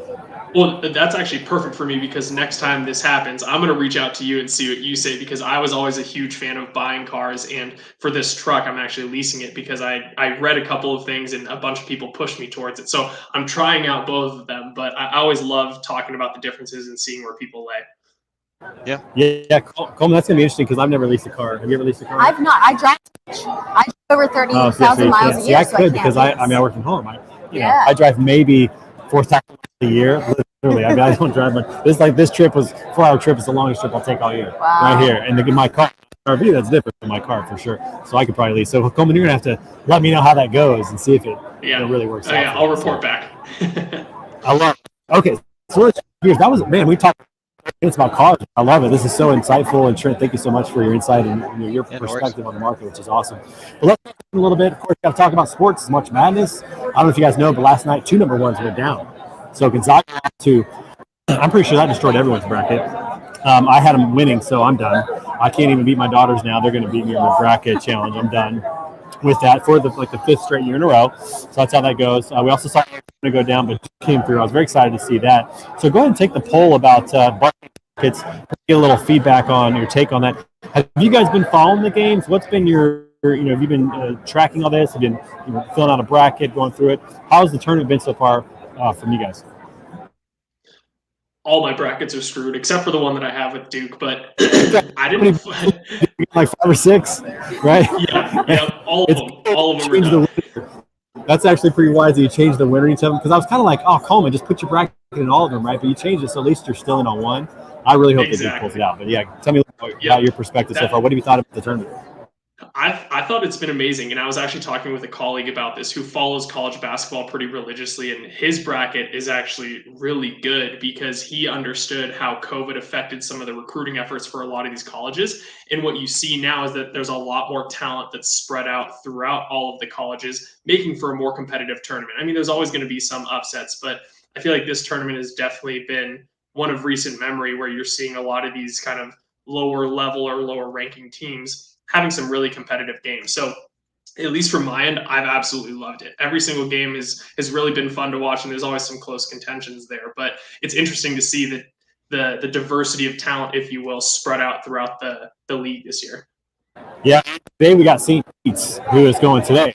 [SPEAKER 7] Well, that's actually perfect for me, because next time this happens, I'm going to reach out to you and see what you say, because I was always a huge fan of buying cars. And for this truck, I'm actually leasing it because I read a couple of things and a bunch of people pushed me towards it. So I'm trying out both of them, but I always love talking about the differences and seeing where people lay.
[SPEAKER 1] Yeah. Coleman, that's gonna be interesting because I've never leased a car. Have you ever leased a car?
[SPEAKER 2] I've not. I drive over 30,000 miles a year.
[SPEAKER 1] I could, because I work from home.
[SPEAKER 2] Yeah.
[SPEAKER 1] I drive maybe 4,000 a year. Literally, I don't drive much. This trip was 4-hour trip. It's the longest trip I'll take all year.
[SPEAKER 2] Wow.
[SPEAKER 1] Right here, and in my car. RV, that's different from my car for sure. So I could probably lease. So Coleman, you're gonna have to let me know how that goes and see if it really works out.
[SPEAKER 7] Yeah, I'll report back.
[SPEAKER 1] I love it. Okay, so let's here's that was we talked. It's about cars. I love it. This is so insightful. And Trent, thank you so much for your insight and your perspective on the market, which is awesome. But let's talk a little bit. Of course, got to talk about sports. It's March Madness. I don't know if you guys know, but last night 2 number ones went down. So Gonzaga lost to. I'm pretty sure that destroyed everyone's bracket. I had them winning, so I'm done. I can't even beat my daughters now. They're going to beat me in the bracket challenge. I'm done with that for the 5th straight year in a row. So that's how that goes. We also saw it go down, but it came through. I was very excited to see that. So go ahead and take the poll about brackets. Get a little feedback on your take on that. Have you guys been following the games? What's been your have you been tracking all this? Have you been filling out a bracket, going through it? How's the tournament been so far from you guys?
[SPEAKER 7] All my brackets are screwed except for the one that I have with Duke, but I didn't
[SPEAKER 1] like 5 or 6, right?
[SPEAKER 7] Yeah, all of them are done.
[SPEAKER 1] That's actually pretty wise that you changed the winner each of them, because I was kind of like, oh, Coleman, just put your bracket in all of them, right? But you changed it, so at least you're still in on one. I really hope that Duke pulls it out. But tell me about your perspective so far. What have you thought of the tournament?
[SPEAKER 7] I thought it's been amazing, and I was actually talking with a colleague about this who follows college basketball pretty religiously, and his bracket is actually really good because he understood how COVID affected some of the recruiting efforts for a lot of these colleges. And what you see now is that there's a lot more talent that's spread out throughout all of the colleges, making for a more competitive tournament. I mean, there's always going to be some upsets, but I feel like this tournament has definitely been one of recent memory where you're seeing a lot of these kind of lower level or lower ranking teams having some really competitive games. So at least from my end, I've absolutely loved it. Every single game has really been fun to watch, and there's always some close contentions there. But it's interesting to see that the diversity of talent, if you will, spread out throughout the league this year.
[SPEAKER 1] Yeah, today we got St. Pete's, who is going today.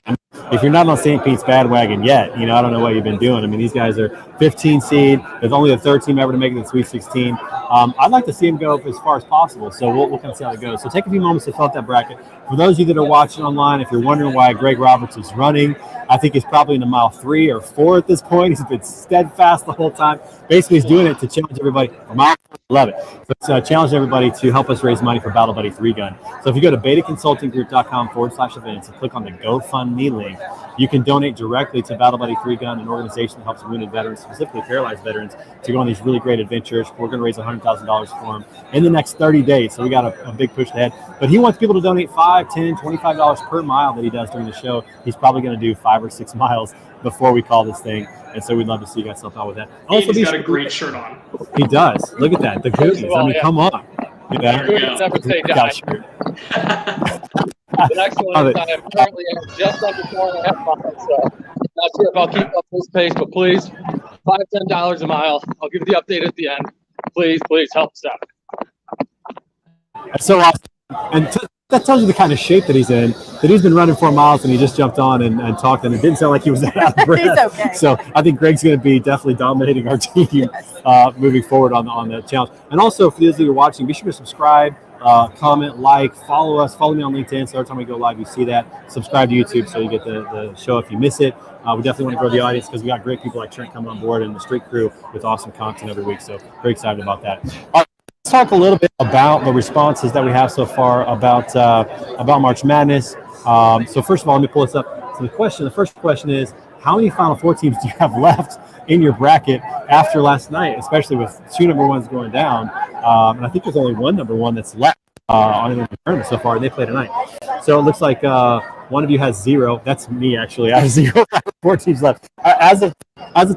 [SPEAKER 1] If you're not on St. Pete's bandwagon yet, I don't know what you've been doing. I mean, these guys are 15 seed. There's only the third team ever to make it to the Sweet 16. I'd like to see them go as far as possible, so we'll kind of see how it goes. So take a few moments to fill out that bracket. For those of you that are watching online, if you're wondering why Greg Roberts is running, I think he's probably in the mile 3 or 4 at this point. He's been steadfast the whole time. Basically, he's doing it to challenge everybody. Love it. But challenge everybody to help us raise money for Battle Buddy 3 Gun. So if you go to betaconsultinggroup.com/events and click on the GoFundMe link, you can donate directly to Battle Buddy 3 Gun, an organization that helps wounded veterans, specifically paralyzed veterans, to go on these really great adventures. We're going to raise $100,000 for him in the next 30 days. So we got a big push ahead. But he wants people to donate $5, $10, $25 per mile that he does during the show. He's probably going to do 5 or 6 miles before we call this thing. And so we'd love to see you guys help out with that.
[SPEAKER 7] Also, he's got a great shirt on.
[SPEAKER 1] He does. Look at that. The goodies. Come on.
[SPEAKER 8] Never say die. The next one is I am currently at just under 4.5 miles. So not sure if I'll keep up this pace, but please, $5, $10 a mile. I'll give the update at the end. Please help us out.
[SPEAKER 1] That's so awesome. And that tells you the kind of shape that he's in, that he's been running 4 miles and he just jumped on and talked, and it didn't sound like he was that out of breath.
[SPEAKER 2] He's okay.
[SPEAKER 1] So I think Greg's going to be definitely dominating our team moving forward on the challenge. And also, for those of you who are watching, be sure to subscribe, comment, like, follow us, follow me on LinkedIn. So every time we go live, you see that. Subscribe to YouTube so you get the show if you miss it. We definitely want to grow the audience because we got great people like Trent coming on board and the street crew with awesome content every week. So very excited about that. All right, let's talk a little bit about the responses that we have so far about March Madness. So first of all, let me pull this up. So the first question is, how many Final Four teams do you have left in your bracket after last night, especially with 2 number ones going down? And I think there's only 1 number one that's left on the tournament so far, and they play tonight. So it looks like one of you has 0. That's me, actually. I have 0 4 teams left. As of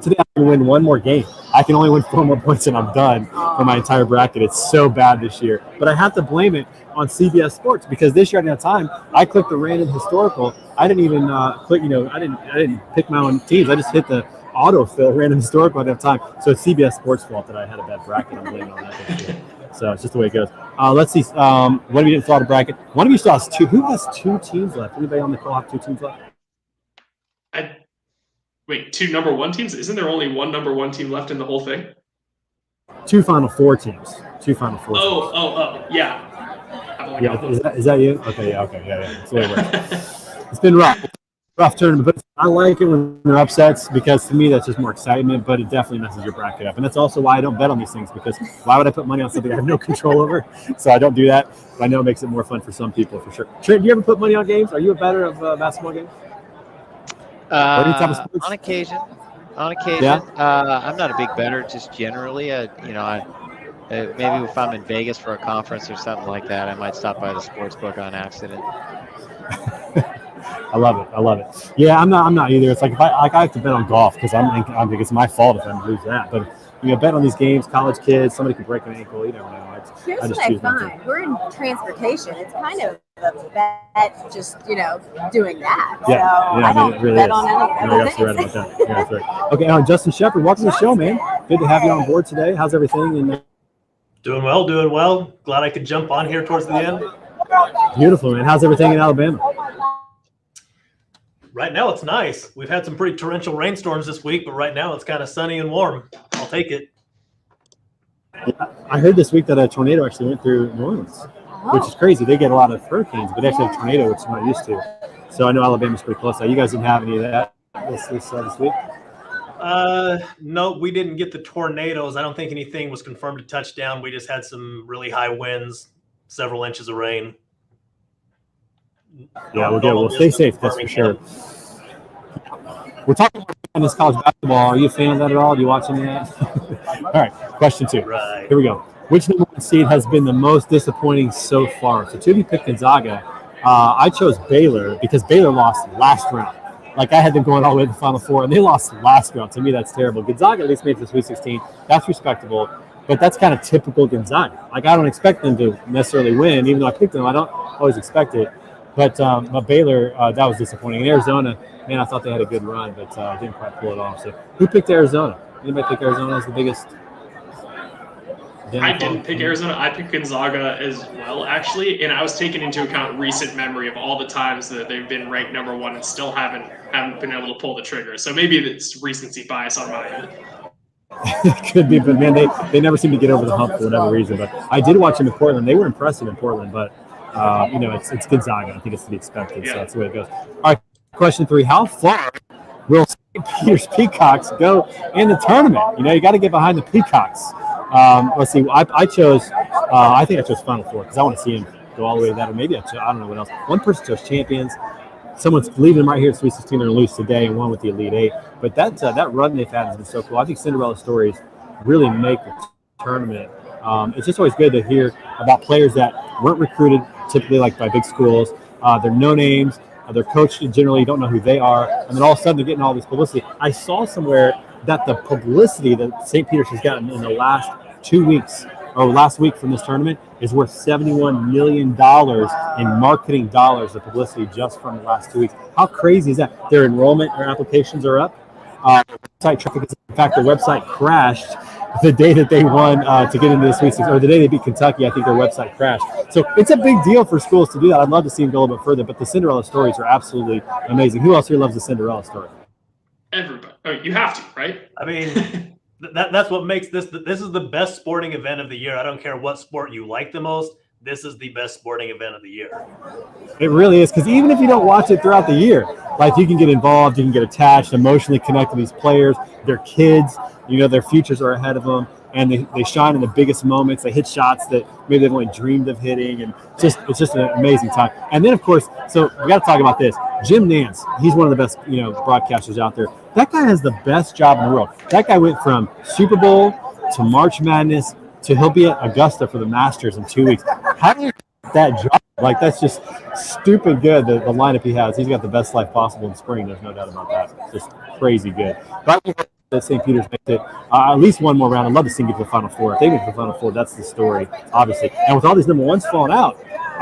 [SPEAKER 1] today, I can win 1 more game. I can only win 4 more points, and I'm done for my entire bracket. It's so bad this year. But I have to blame it on CBS Sports because this year I didn't have time. I clicked the random historical. I didn't even click. I didn't pick my own teams. I just hit the autofill random historical. I didn't have time. So it's CBS Sports' fault that I had a bad bracket. I'm blaming on that this year. So it's just the way it goes. Let's see. One of you didn't fill out a bracket. One of you still has 2. Who has 2 teams left? Anybody on the call have 2 teams left?
[SPEAKER 7] Wait, 2 number 1 teams? Isn't there only 1 number 1 team left in the whole thing?
[SPEAKER 1] 2 Final Four teams. 2 Final Four teams.
[SPEAKER 7] Oh, yeah.
[SPEAKER 1] Yeah, is that you? Okay, yeah. That's the way it works. It's been rough tournament, but I like it when there are upsets because to me that's just more excitement, but it definitely messes your bracket up. And that's also why I don't bet on these things, because why would I put money on something I have no control over? So I don't do that. But I know it makes it more fun for some people for sure. Trent, do you ever put money on games? Are you a bettor of basketball games?
[SPEAKER 6] On occasion.
[SPEAKER 1] Yeah?
[SPEAKER 6] I'm not a big bettor, just generally. Maybe if I'm in Vegas for a conference or something like that, I might stop by the sports book on accident.
[SPEAKER 1] I love it. Yeah, I'm not either. It's like if I have to bet on golf because I think it's my fault if I lose that. But bet on these games, college kids, somebody could break an ankle. You never know.
[SPEAKER 2] Here's what I find: we're in transportation. It's kind of a bet, just doing that.
[SPEAKER 1] Yeah,
[SPEAKER 2] so I don't
[SPEAKER 1] really
[SPEAKER 2] bet
[SPEAKER 1] is.
[SPEAKER 2] on anything.
[SPEAKER 1] You're absolutely right about that. Yeah, that's right. Okay, Justin Shepard, welcome to the show, man. Good to have you on board today. How's everything?
[SPEAKER 9] Doing well. Glad I could jump on here towards the end.
[SPEAKER 1] Beautiful, man. How's everything in Alabama?
[SPEAKER 9] Right now it's nice. We've had some pretty torrential rainstorms this week, but right now it's kind of sunny and warm. I'll take it.
[SPEAKER 1] Yeah, I heard this week that a tornado actually went through New Orleans, which is crazy. They get a lot of hurricanes, but actually a tornado, which I'm not used to. So I know Alabama's pretty close. You guys didn't have any of that this week?
[SPEAKER 9] No, we didn't get the tornadoes. I don't think anything was confirmed to touchdown. We just had some really high winds, several inches of rain.
[SPEAKER 1] Yeah, we're good. We'll stay safe, that's for sure. We're talking about this college basketball. Are you a fan of that at all? Do you watch any of that? All right, question 2.
[SPEAKER 9] Right.
[SPEAKER 1] Here we go. Which number 1 seed has been the most disappointing so far? So 2 of you picked Gonzaga. I chose Baylor because Baylor lost last round. Like, I had them going all the way to the Final Four, and they lost last round. To me, that's terrible. Gonzaga at least made it to the Sweet 16. That's respectable, but that's kind of typical Gonzaga. Like, I don't expect them to necessarily win, even though I picked them. I don't always expect it. But Baylor, that was disappointing. And Arizona, man, I thought they had a good run, but didn't quite pull it off. So who picked Arizona? Anybody pick Arizona as the biggest?
[SPEAKER 7] I didn't pick Arizona. I picked Gonzaga as well, actually, and I was taking into account recent memory of all the times that they've been ranked number 1 and still haven't been able to pull the trigger. So maybe it's recency bias on my end.
[SPEAKER 1] Could be, but man, they never seem to get over the hump for whatever reason. But I did watch them in Portland. They were impressive in Portland, but it's Gonzaga. I think it's to be expected. Yeah. So that's the way it goes. All right, question 3: how far will St. Peter's Peacocks go in the tournament? You got to get behind the Peacocks. Let's see. I chose. I think I chose Final Four because I want to see them go all the way to that, or maybe I don't know what else. One person chose champions. Someone's leaving them right here at Sweet 16. They're going to lose today, and one with the Elite 8. But that run they've had has been so cool. I think Cinderella stories really make the tournament. It's just always good to hear about players that weren't recruited typically like by big schools. They're no names. They're coached generally. You don't know who they are. And then all of a sudden they're getting all this publicity. I saw somewhere that the publicity that St. Peter's has gotten in the last 2 weeks or last week from this tournament is worth $71 million in marketing dollars of publicity just from the last 2 weeks. How crazy is that? Their enrollment or applications are up. Website traffic is, in fact, their website crashed the day that they won to get into the Sweet 16, or the day they beat Kentucky. I think their website crashed. So it's a big deal for schools to do that. I'd love to see them go a little bit further, but the Cinderella stories are absolutely amazing. Who else here loves the Cinderella story?
[SPEAKER 7] Everybody. Oh, you have to, right?
[SPEAKER 9] I mean, that's what makes this is the best sporting event of the year. I don't care what sport you like the most. this is the best sporting event of the year.
[SPEAKER 1] It really is, because even if you don't watch it throughout the year, like you can get involved, you can get attached, emotionally connect to these players, their kids, their futures are ahead of them, and they shine in the biggest moments. They hit shots that maybe they've only dreamed of hitting, and it's just an amazing time. And then, of course, so we got to talk about this. Jim Nance, he's one of the best, broadcasters out there. That guy has the best job in the world. That guy went from Super Bowl to March Madness to he'll be at Augusta for the Masters in 2 weeks. How do you get that job? Like, that's just stupid good, the lineup he has. He's got the best life possible in spring. There's no doubt about that. It's just crazy good. But I think that St. Peter's makes it at least one more round. I'd love to see them get to the Final Four. If they get to the Final Four, that's the story, obviously. And with all these number ones falling out,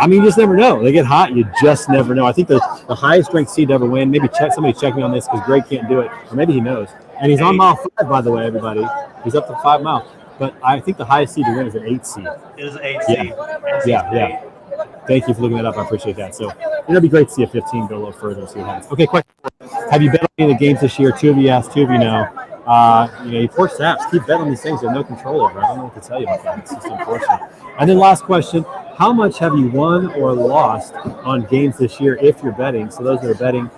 [SPEAKER 1] you just never know. They get hot, you just never know. I think the highest ranked seed to ever win, maybe somebody check me on this because Greg can't do it, or maybe he knows. And he's on mile 5, by the way, everybody. He's up to 5 miles. But I think the highest seed to win is an 8 seed.
[SPEAKER 9] It is an 8 seed.
[SPEAKER 1] Yeah. Thank you for looking that up. I appreciate that. So it'll be great to see a 15 go a little further and see what happens. Okay, question. Have you bet on any of the games this year? 2 of you yes, 2 of you no. You poor saps. Keep betting on these things you have no control over. I don't know what to tell you about that. It's just unfortunate. And then last question. How much have you won or lost on games this year if you're betting? So those that are betting,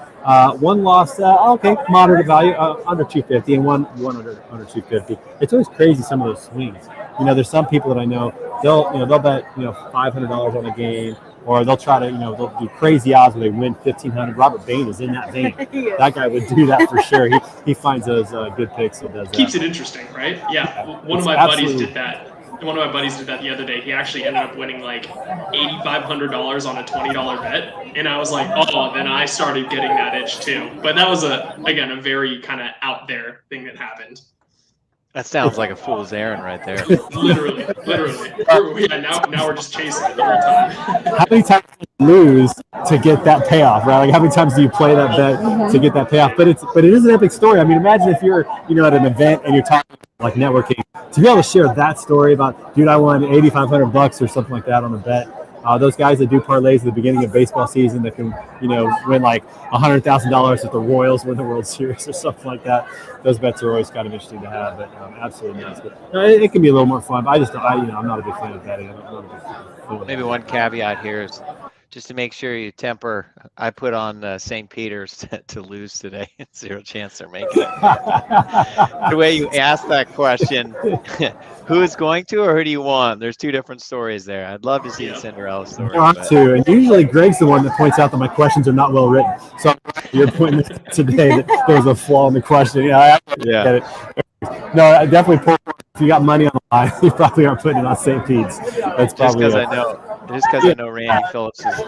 [SPEAKER 1] one lost, moderate value, under 250, and one under 250. It's always crazy, some of those swings. There's some people that I know, they'll bet, $500 on a game, or they'll try to, they'll do crazy odds where they win $1,500. Robert Bain is in that vein. That guy would do that for sure. He finds those good picks and does that.
[SPEAKER 7] Keeps it interesting, right? Yeah. One of my buddies did that. One of my buddies did that the other day. He actually ended up winning like $8,500 on a $20 bet. And I was like, then I started getting that itch too. But that was a very kind of out there thing that happened.
[SPEAKER 6] That sounds like a fool's errand right there.
[SPEAKER 7] literally. Yeah, now we're just chasing it the whole time.
[SPEAKER 1] How many times do you lose to get that payoff, right? Like, how many times do you play that bet to get that payoff? But it is an epic story. Imagine if you're, at an event and you're talking like networking, to be able to share that story about, dude, I won $8,500 or something like that on a bet. Those guys that do parlays at the beginning of baseball season that can, win like $100,000 if the Royals win the World Series or something like that. Those bets are always kind of interesting to have, but absolutely not. But, it can be a little more fun. But I'm not a big fan of betting.
[SPEAKER 6] Maybe one caveat here is just to make sure you temper. I put on St. Peter's to lose today. 0 chance they're making it. The way you asked that question, who is going to or who do you want? There's 2 different stories there. I'd love to see the Cinderella story.
[SPEAKER 1] I want to, and usually Greg's the one that points out that my questions are not well written. So you're pointing today that there was a flaw in the question. I get it. No, I definitely pull. If you got money on the line, you probably aren't putting it on St. Pete's. That's probably
[SPEAKER 6] just because I know Randy Phillips is.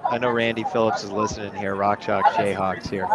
[SPEAKER 6] I know Randy Phillips is listening here. Rock Chalk Jayhawks here.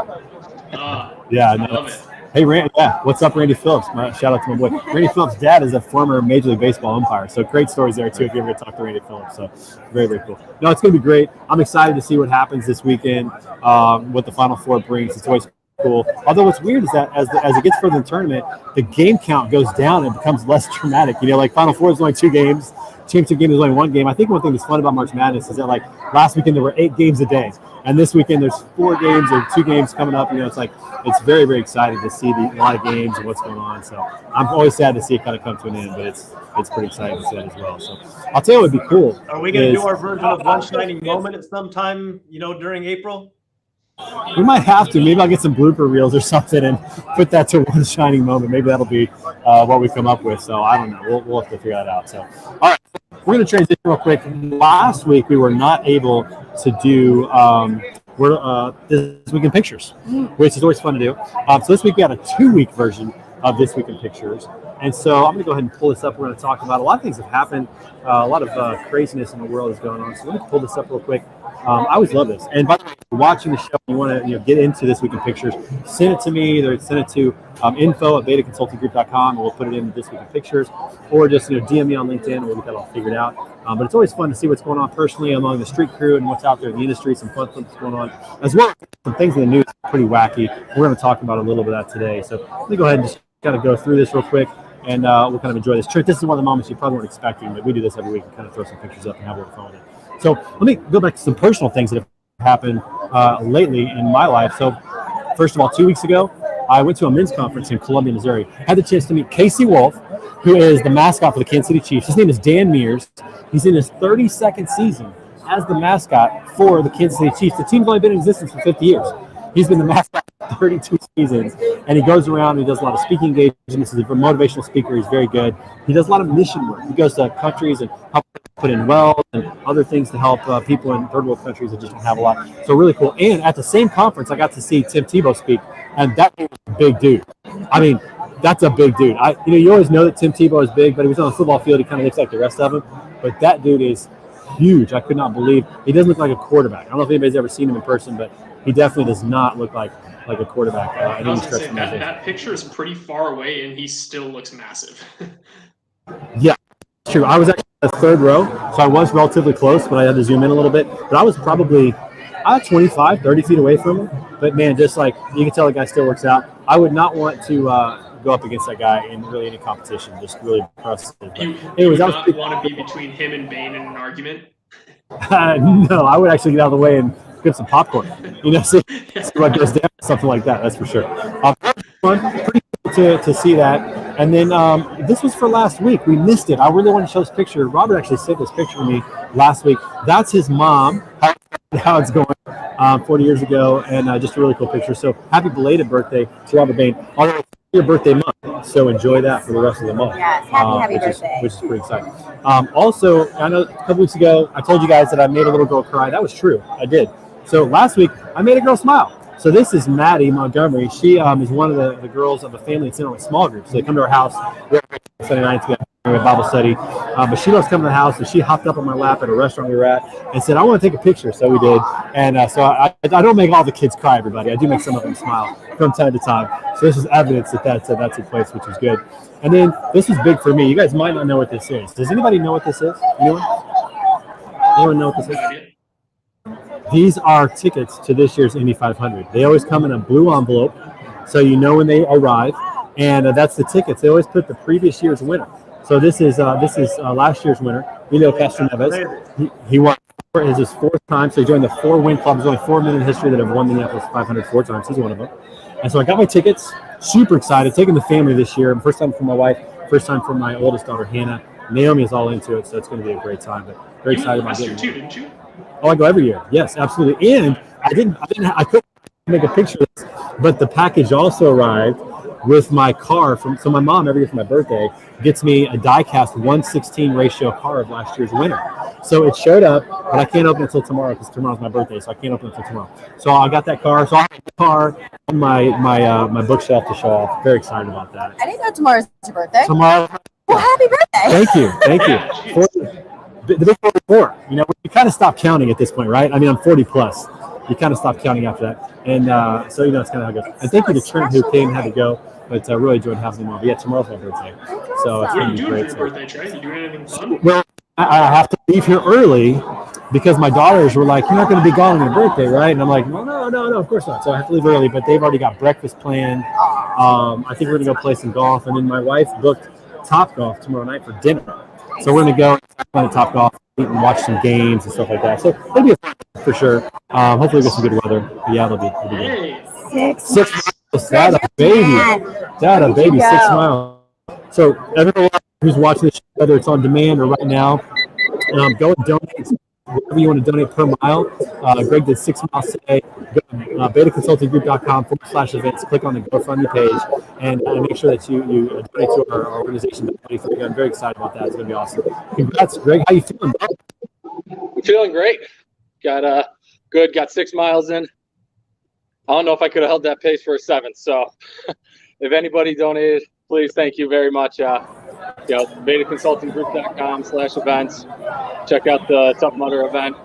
[SPEAKER 1] Hey, Randy. Yeah, what's up, Randy Phillips? Shout out to my boy. Randy Phillips' dad is a former Major League Baseball umpire, so great stories there too. If you ever talk to Randy Phillips, so very, very cool. No, it's going to be great. I'm excited to see what happens this weekend. What the Final Four brings. It's always cool. Although what's weird is that as it gets further in the tournament, the game count goes down and becomes less dramatic. Like Final Four is only 2 games. Championship game is only 1 game. I think one thing that's fun about March Madness is that like last weekend there were 8 games a day, and this weekend there's 4 games or 2 games coming up. It's very, very exciting to see a lot of games and what's going on. So I'm always sad to see it kind of come to an end, but it's pretty exciting to see it as well. So I'll tell you what would be cool.
[SPEAKER 9] Are we going to do our version of One Shining Moment at some time, during April?
[SPEAKER 1] We might have to. Maybe I'll get some blooper reels or something and put that to One Shining Moment. Maybe that'll be what we come up with. So I don't know. We'll have to figure that out. So, all right. We're going to transition real quick. Last week, we were not able to do This Week in Pictures, which is always fun to do. So this week, we got a 2-week version of This Week in Pictures. And so I'm going to go ahead and pull this up. We're going to talk about a lot of things have happened. A lot of craziness in the world is going on. So let me pull this up real quick. I always love this. And by the way, if you're watching the show, you want to get into This Week in Pictures, send it to me. Either send it to info@betaconsultinggroup.com, and we'll put it in This Week in Pictures, or just DM me on LinkedIn, and we'll get that all figured out. But it's always fun to see what's going on personally among the street crew and what's out there in the industry, some fun things going on, as well as some things in the news pretty wacky. We're going to talk about a little bit of that today. So let me go ahead and just kind of go through this real quick. And we'll kind of enjoy this. Trent, this is one of the moments you probably weren't expecting, but we do this every week and kind of throw some pictures up and have a little fun with it. So let me go back to some personal things that have happened lately in my life. So first of all, 2 weeks ago, I went to a men's conference in Columbia, Missouri. Had the chance to meet Casey Wolf, who is the mascot for the Kansas City Chiefs. His name is Dan Mears. He's in his 32nd season as the mascot for the Kansas City Chiefs. The team's only been in existence for 50 years. He's been the mascot for 32 seasons, and he goes around and he does a lot of speaking engagements. He's a motivational speaker. He's very good. He does a lot of mission work. He goes to countries and helps put in wells and other things to help people in third world countries that just don't have a lot. So really cool. And at the same conference, I got to see Tim Tebow speak, and that was a big dude. I mean, that's a big dude. You always know that Tim Tebow is big, but he was on the football field. He kind of looks like the rest of them. But that dude is huge. I could not believe. He doesn't look like a quarterback. I don't know if anybody's ever seen him in person, but he definitely does not look like a quarterback.
[SPEAKER 7] I was going to say, that picture is pretty far away, and he still looks massive.
[SPEAKER 1] Yeah, it's true. I was actually in the third row, so I was relatively close, but I had to zoom in a little bit. But I was probably 25, 30 feet away from him. But, man, just like you can tell the guy still works out. I would not want to go up against that guy in really any competition. Just really impressive.
[SPEAKER 7] You would not want to be between him and Bane in an argument?
[SPEAKER 1] No, I would actually get out of the way and get some popcorn. See what goes down, something like that. That's for sure. Pretty cool to see that. And then this was for last week. We missed it. I really want to show this picture. Robert actually sent this picture to me last week. That's his mom. How it's going 40 years ago, and just a really cool picture. So happy belated birthday to Robert Bain. Although it's your birthday month, so enjoy that for the rest of the month.
[SPEAKER 2] Yes, happy birthday.
[SPEAKER 1] Which is pretty exciting. Also, I know a couple weeks ago I told you guys that I made a little girl cry. That was true. I did. So last week I made a girl smile. So this is Maddie Montgomery. She is one of the girls of a family that's in a small group. So they come to our house. We have Sunday nights. We have Bible study. But she loves coming to the house. And she hopped up on my lap at a restaurant we were at and said, I want to take a picture. So we did. And so I don't make all the kids cry, everybody. I do make some of them smile from time to time. So this is evidence that that's in place, which is good. And then this is big for me. You guys might not know what this is. Does anybody know what this is? Anyone? Anyone know what this is? These are tickets to this year's Indy 500. They always come in a blue envelope, so you know when they arrive, and that's the tickets. They always put the previous year's winner. So this is last year's winner, Emilio Castroneves. He won. It's his fourth time, so he joined the 4-win club. There's only 4 men in history that have won the Minneapolis 500 4 times. He's one of them. And so I got my tickets. Super excited. Taking the family this year. First time for my wife. First time for my oldest daughter Hannah. Naomi is all into it, so it's going to be a great time. But very excited about getting.
[SPEAKER 7] Last year too, didn't you?
[SPEAKER 1] Oh, I go every year. Yes, absolutely. And I couldn't make a picture of this, but the package also arrived with my car so my mom every year for my birthday gets me a die-cast 1:16 ratio car of last year's winner. So it showed up, but I can't open it until tomorrow because tomorrow's my birthday, so I can't open it until tomorrow. So I got that car. So I have the car on my bookshelf to show off. Very excited about that.
[SPEAKER 2] I didn't know tomorrow's your birthday.
[SPEAKER 1] Tomorrow.
[SPEAKER 2] Well, happy birthday.
[SPEAKER 1] Thank you. The big 44. We kind of stopped counting at this point, right? I mean, I'm 40 plus. You kind of stop counting after that. And so, it's kind of how it goes. And thank you to Trent who came and had to go, but I really enjoyed having him on. But yeah, tomorrow's my birthday. So it's going to be great.
[SPEAKER 7] What are you doing for your birthday, Trey? You doing anything fun?
[SPEAKER 1] Well, I have to leave here early because my daughters were like, you're not going to be gone on your birthday, right? And I'm like, well, no, of course not. So I have to leave early, but they've already got breakfast planned. I think we're going to go play some golf. And then my wife booked Topgolf tomorrow night for dinner. So we're going to go play Topgolf and watch some games and stuff like that. So it'll be a fun for sure. Hopefully we get some good weather. But yeah, it'll be good. 6 miles. That a baby. 6 miles. So everyone who's watching this, whether it's on demand or right now, go and donate whatever you want to donate per mile. Greg did 6 miles today. Go to betaconsultinggroup.com/events. Click on the GoFundMe page and make sure that you donate to our organization. I'm very excited about that. It's going to be awesome. Congrats, Greg. How you feeling, bro?
[SPEAKER 8] I'm feeling great. Got 6 miles in. I don't know if I could have held that pace for a 7th. So if anybody donated, please, thank you very much. betaconsultinggroup.com/events. Check out the Tough Mudder event.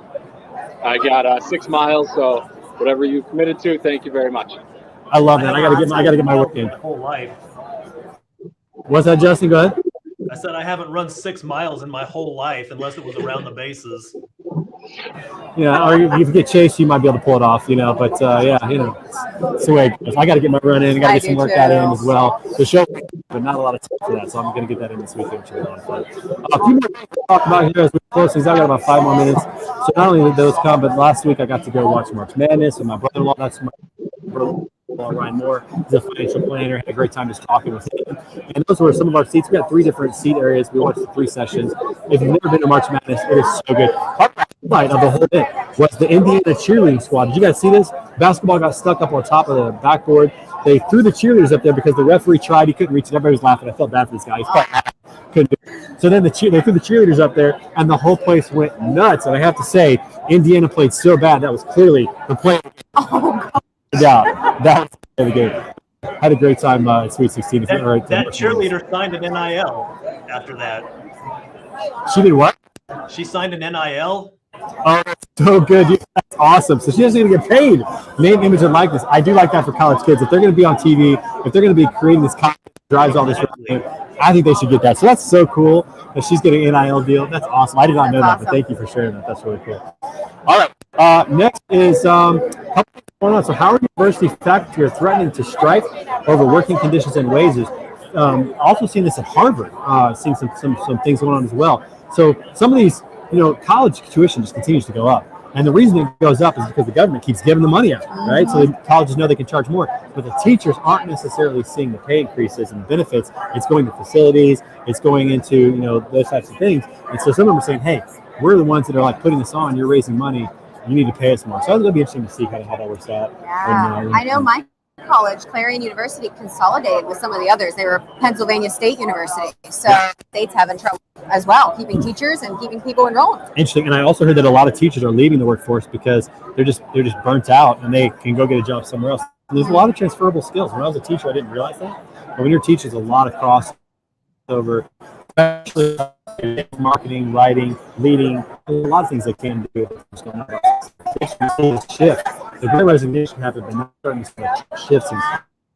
[SPEAKER 8] I got 6 miles, so whatever you committed to, thank you very much.
[SPEAKER 1] I love that. I gotta get my work in.
[SPEAKER 9] My whole life.
[SPEAKER 1] What's that, Justin? Go ahead.
[SPEAKER 9] I said I haven't run 6 miles in my whole life unless it was around the bases.
[SPEAKER 1] Yeah, or if you get chased, you might be able to pull it off, But it's the way it goes. I got to get my run in. I got to get some workout in as well. The show, but not a lot of time for that, so I'm going to get that in this weekend. Which will be a lot of fun. A few more things to talk about here as we close things. I got about 5 more minutes. So not only did those come, but last week I got to go watch March Madness with my brother-in-law. That's my brother. Ryan Moore is a financial planner. Had a great time just talking with him. And those were some of our seats. We got 3 different seat areas. We watched the 3 sessions. If you've never been to March Madness, it is so good. Our highlight of the whole thing was the Indiana cheerleading squad. Did you guys see this? Basketball got stuck up on top of the backboard. They threw the cheerleaders up there because the referee tried. He couldn't reach it. Everybody was laughing. I felt bad for this guy. He couldn't do it. So then they threw the cheerleaders up there, and the whole place went nuts. And I have to say, Indiana played so bad. That was clearly the play. Yeah, that was the game. Had a great time at Sweet 16.
[SPEAKER 9] That cheerleader signed an NIL after that.
[SPEAKER 1] She did what?
[SPEAKER 9] She signed an NIL.
[SPEAKER 1] Oh, that's so good. Dude. That's awesome. So she doesn't even get paid. Name, image, and likeness. I do like that for college kids. If they're going to be on TV, if they're going to be creating this content that drives all this revenue, I think they should get that. So that's so cool that she's getting an NIL deal. That's awesome. I did not know that, but thank you for sharing that. That's really cool. All right. Next is what's going on. So Howard University faculty are threatening to strike over working conditions and wages. Also seeing this at Harvard, seeing some things going on as well. So some of these, college tuition just continues to go up. And the reason it goes up is because the government keeps giving the money out, right? So the colleges know they can charge more, but the teachers aren't necessarily seeing the pay increases and the benefits. It's going to facilities, it's going into, those types of things. And so some of them are saying, hey, we're the ones that are like putting this on, you're raising money, you need to pay us more. So it'll be interesting to see kind of how that works out.
[SPEAKER 2] Yeah, I know my college, Clarion University, consolidated with some of the others. They were Pennsylvania State University. So states having trouble as well, keeping teachers and keeping people enrolled.
[SPEAKER 1] Interesting. And I also heard that a lot of teachers are leaving the workforce because they're just burnt out and they can go get a job somewhere else. And there's a lot of transferable skills. When I was a teacher, I didn't realize that. But when you're a teacher, there's a lot of crossover, especially marketing, writing, leading. There's a lot of things they can do. Shift. The great resignation happened, but now starting to see shifts in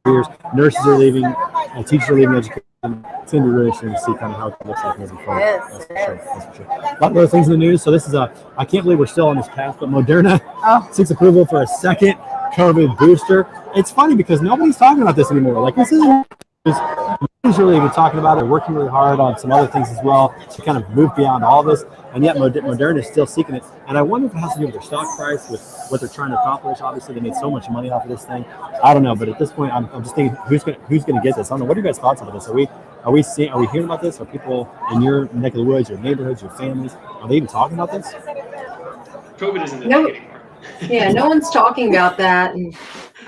[SPEAKER 1] careers. Nurses are leaving, teachers are leaving education. It's going to be really interesting to see kind of how it looks like moving forward. That's for sure. A lot of other things in the news. So this is I can't believe we're still on this path, but Moderna seeks approval for a second COVID booster. It's funny because nobody's talking about this anymore. Like this isn't. Nobody's really even talking about it. They're working really hard on some other things as well to kind of move beyond all this. And yet Moderna is still seeking it. And I wonder if it has to do with their stock price, with what they're trying to accomplish. Obviously, they made so much money off of this thing. I don't know, but at this point, I'm just thinking, who's going to get this? I don't know. What are you guys' thoughts about this? Are we hearing about this? Are people in your neck of the woods, your neighborhoods, your families, are they even talking about this?
[SPEAKER 7] COVID isn't the thing anymore.
[SPEAKER 5] Yeah, no one's talking about that, and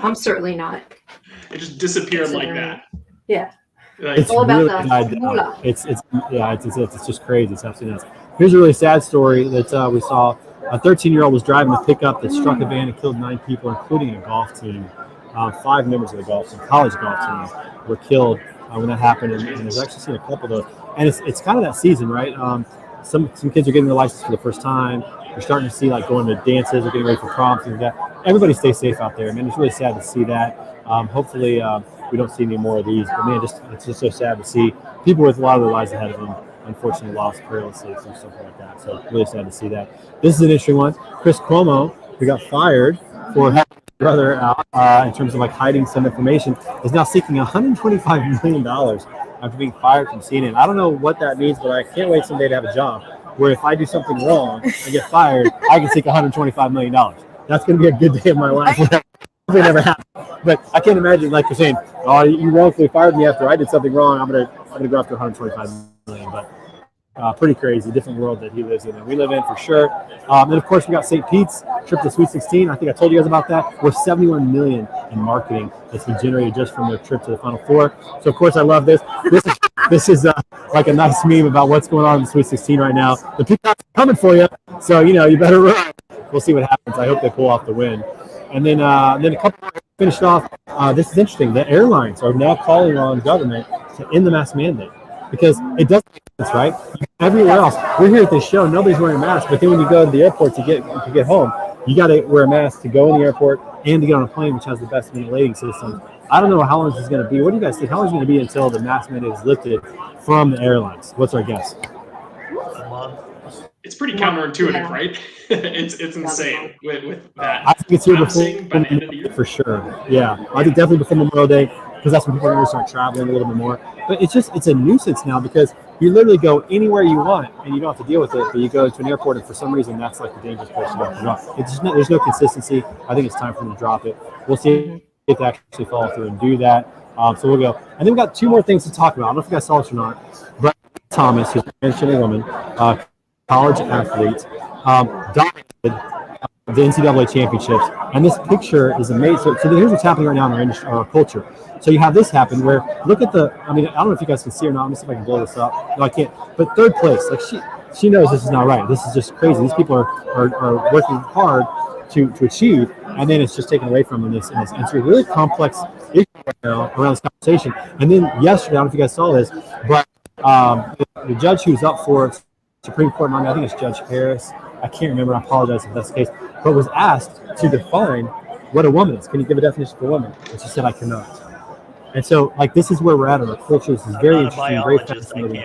[SPEAKER 5] I'm certainly not.
[SPEAKER 7] It just disappeared like that.
[SPEAKER 5] Yeah.
[SPEAKER 7] Like,
[SPEAKER 1] It's
[SPEAKER 5] all about
[SPEAKER 1] really
[SPEAKER 5] the moolah.
[SPEAKER 1] it's just crazy. It's absolutely nuts. Here's a really sad story that we saw. A 13-year-old was driving a pickup that struck a van and killed 9 people, including a golf team. 5 members of the college golf team were killed when that happened. And there's actually seen a couple of those. And it's kind of that season, right? Some kids are getting their license for the first time. You're starting to see like going to dances or getting ready for prom, things like that. Everybody stay safe out there, man. It's really sad to see that. Hopefully we don't see any more of these. But man, it's just so sad to see people with a lot of their lives ahead of them unfortunately lost perilously or something like that. So really sad to see that. This is an interesting one. Chris Cuomo, who got fired for helping his brother out in terms of like hiding some information, is now seeking $125 million after being fired from CNN. I don't know what that means, but I can't wait someday to have a job where if I do something wrong and get fired, I can seek $125 million. That's going to be a good day of my life. Probably never happened. But I can't imagine, like you're saying, oh, you wrongfully fired me after I did something wrong. I'm gonna go after $125 million. But pretty crazy, different world that he lives in and we live in for sure. And of course we got St. Pete's trip to Sweet 16. I think I told you guys about that. We're $71 million in marketing that's been generated just from their trip to the Final Four. So of course I love this. This is like a nice meme about what's going on in the Sweet 16 right now. The Peacocks are coming for you, so you better run. We'll see what happens. I hope they pull off the win. And then a couple more finished off. This is interesting. The airlines are now calling on government to end the mask mandate because it doesn't make sense, right? Everywhere else, we're here at this show. Nobody's wearing a mask, but then when you go to the airport to get home, you got to wear a mask to go in the airport and to get on a plane, which has the best ventilating system. I don't know how long this is going to be. What do you guys think? How long is it going to be until the mask mandate is lifted from the airlines? What's our guess?
[SPEAKER 7] it's pretty counterintuitive, right? it's insane with that.
[SPEAKER 1] I think it's here before
[SPEAKER 7] by the end of the year.
[SPEAKER 1] for sure. Yeah, I think definitely before Memorial Day because that's when people are going to start traveling a little bit more. But it's a nuisance now because you literally go anywhere you want and you don't have to deal with it. But you go to an airport and for some reason that's like the dangerous place to go. There's no consistency. I think it's time for them to drop it. We'll see to actually follow through and do that. So we'll go. And then we've got two more things to talk about. I don't know if you guys saw this or not, but Thomas, who's a transgender woman, college athlete, dominated the NCAA championships. And this picture is amazing. So here's what's happening right now in our industry, our culture. So you have this happen where, look at the, I mean, I don't know if you guys can see or not. Let me see if I can blow this up. No, I can't. But third place, like she knows this is not right. This is just crazy. These people are working hard to achieve, and then it's just taken away from them. And it's a really complex issue right now around this conversation. And then yesterday, I don't know if you guys saw this, but the judge who's up for Supreme Court, I think it's Judge Harris. I can't remember. I apologize if that's the case. But was asked to define what a woman is. Can you give a definition for a woman? And she said, I cannot. And so, like, this is where we're at in our culture. This is very interesting, very fascinating.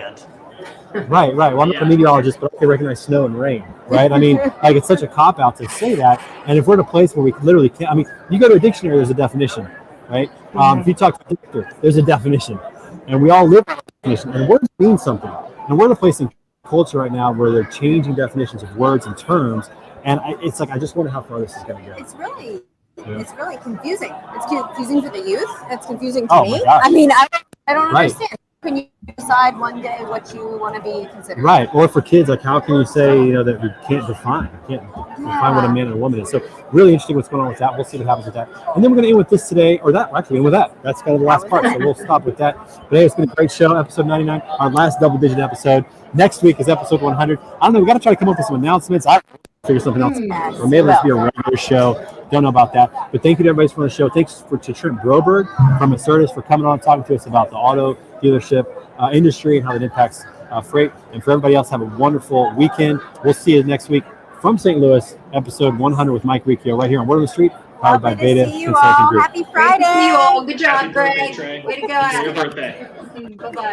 [SPEAKER 1] Right. Well, I'm not a meteorologist, but I can recognize snow and rain, right? I mean, like, it's such a cop-out to say that. And if we're in a place where we literally can't, I mean, you go to a dictionary, there's a definition, right? If you talk to a doctor, there's a definition. And we all live by that definition. And words mean something. And we're in a place in culture right now where they're changing definitions of words and terms. And it's like, I just wonder how far this is going to go.
[SPEAKER 2] It's really confusing. It's confusing for the youth. It's confusing to
[SPEAKER 1] Oh,
[SPEAKER 2] me.
[SPEAKER 1] my gosh.
[SPEAKER 2] I mean, I don't
[SPEAKER 1] Right.
[SPEAKER 2] understand. Can you decide one day what you want to be considered?
[SPEAKER 1] Right. Or for kids, like, how can you say, that we can't define? You can't define what a man and a woman is. So really interesting what's going on with that. We'll see what happens with that. And then we're going to end with this today, or that, actually end with that. That's kind of the last part. So we'll stop with that. But hey, it's been a great show, episode 99, our last double-digit episode. Next week is episode 100. I don't know. We got to try to come up with some announcements. I figure something else. Or maybe let's be a regular show. Don't know about that. But thank you to everybody for the show. Thanks to Trent Broberg from Acertus for coming on and talking to us about the auto dealership industry and how it impacts freight. And for everybody else, have a wonderful weekend. We'll see you next week from St. Louis, episode 100 with Mike Riccio right here on Word on the Street, powered by Beta Consulting Group.
[SPEAKER 2] Happy Friday.
[SPEAKER 5] See you all. Good job,
[SPEAKER 7] Happy birthday,
[SPEAKER 5] Greg.
[SPEAKER 7] Trey.
[SPEAKER 5] Way to go.
[SPEAKER 7] It's your birthday.
[SPEAKER 5] Bye-bye.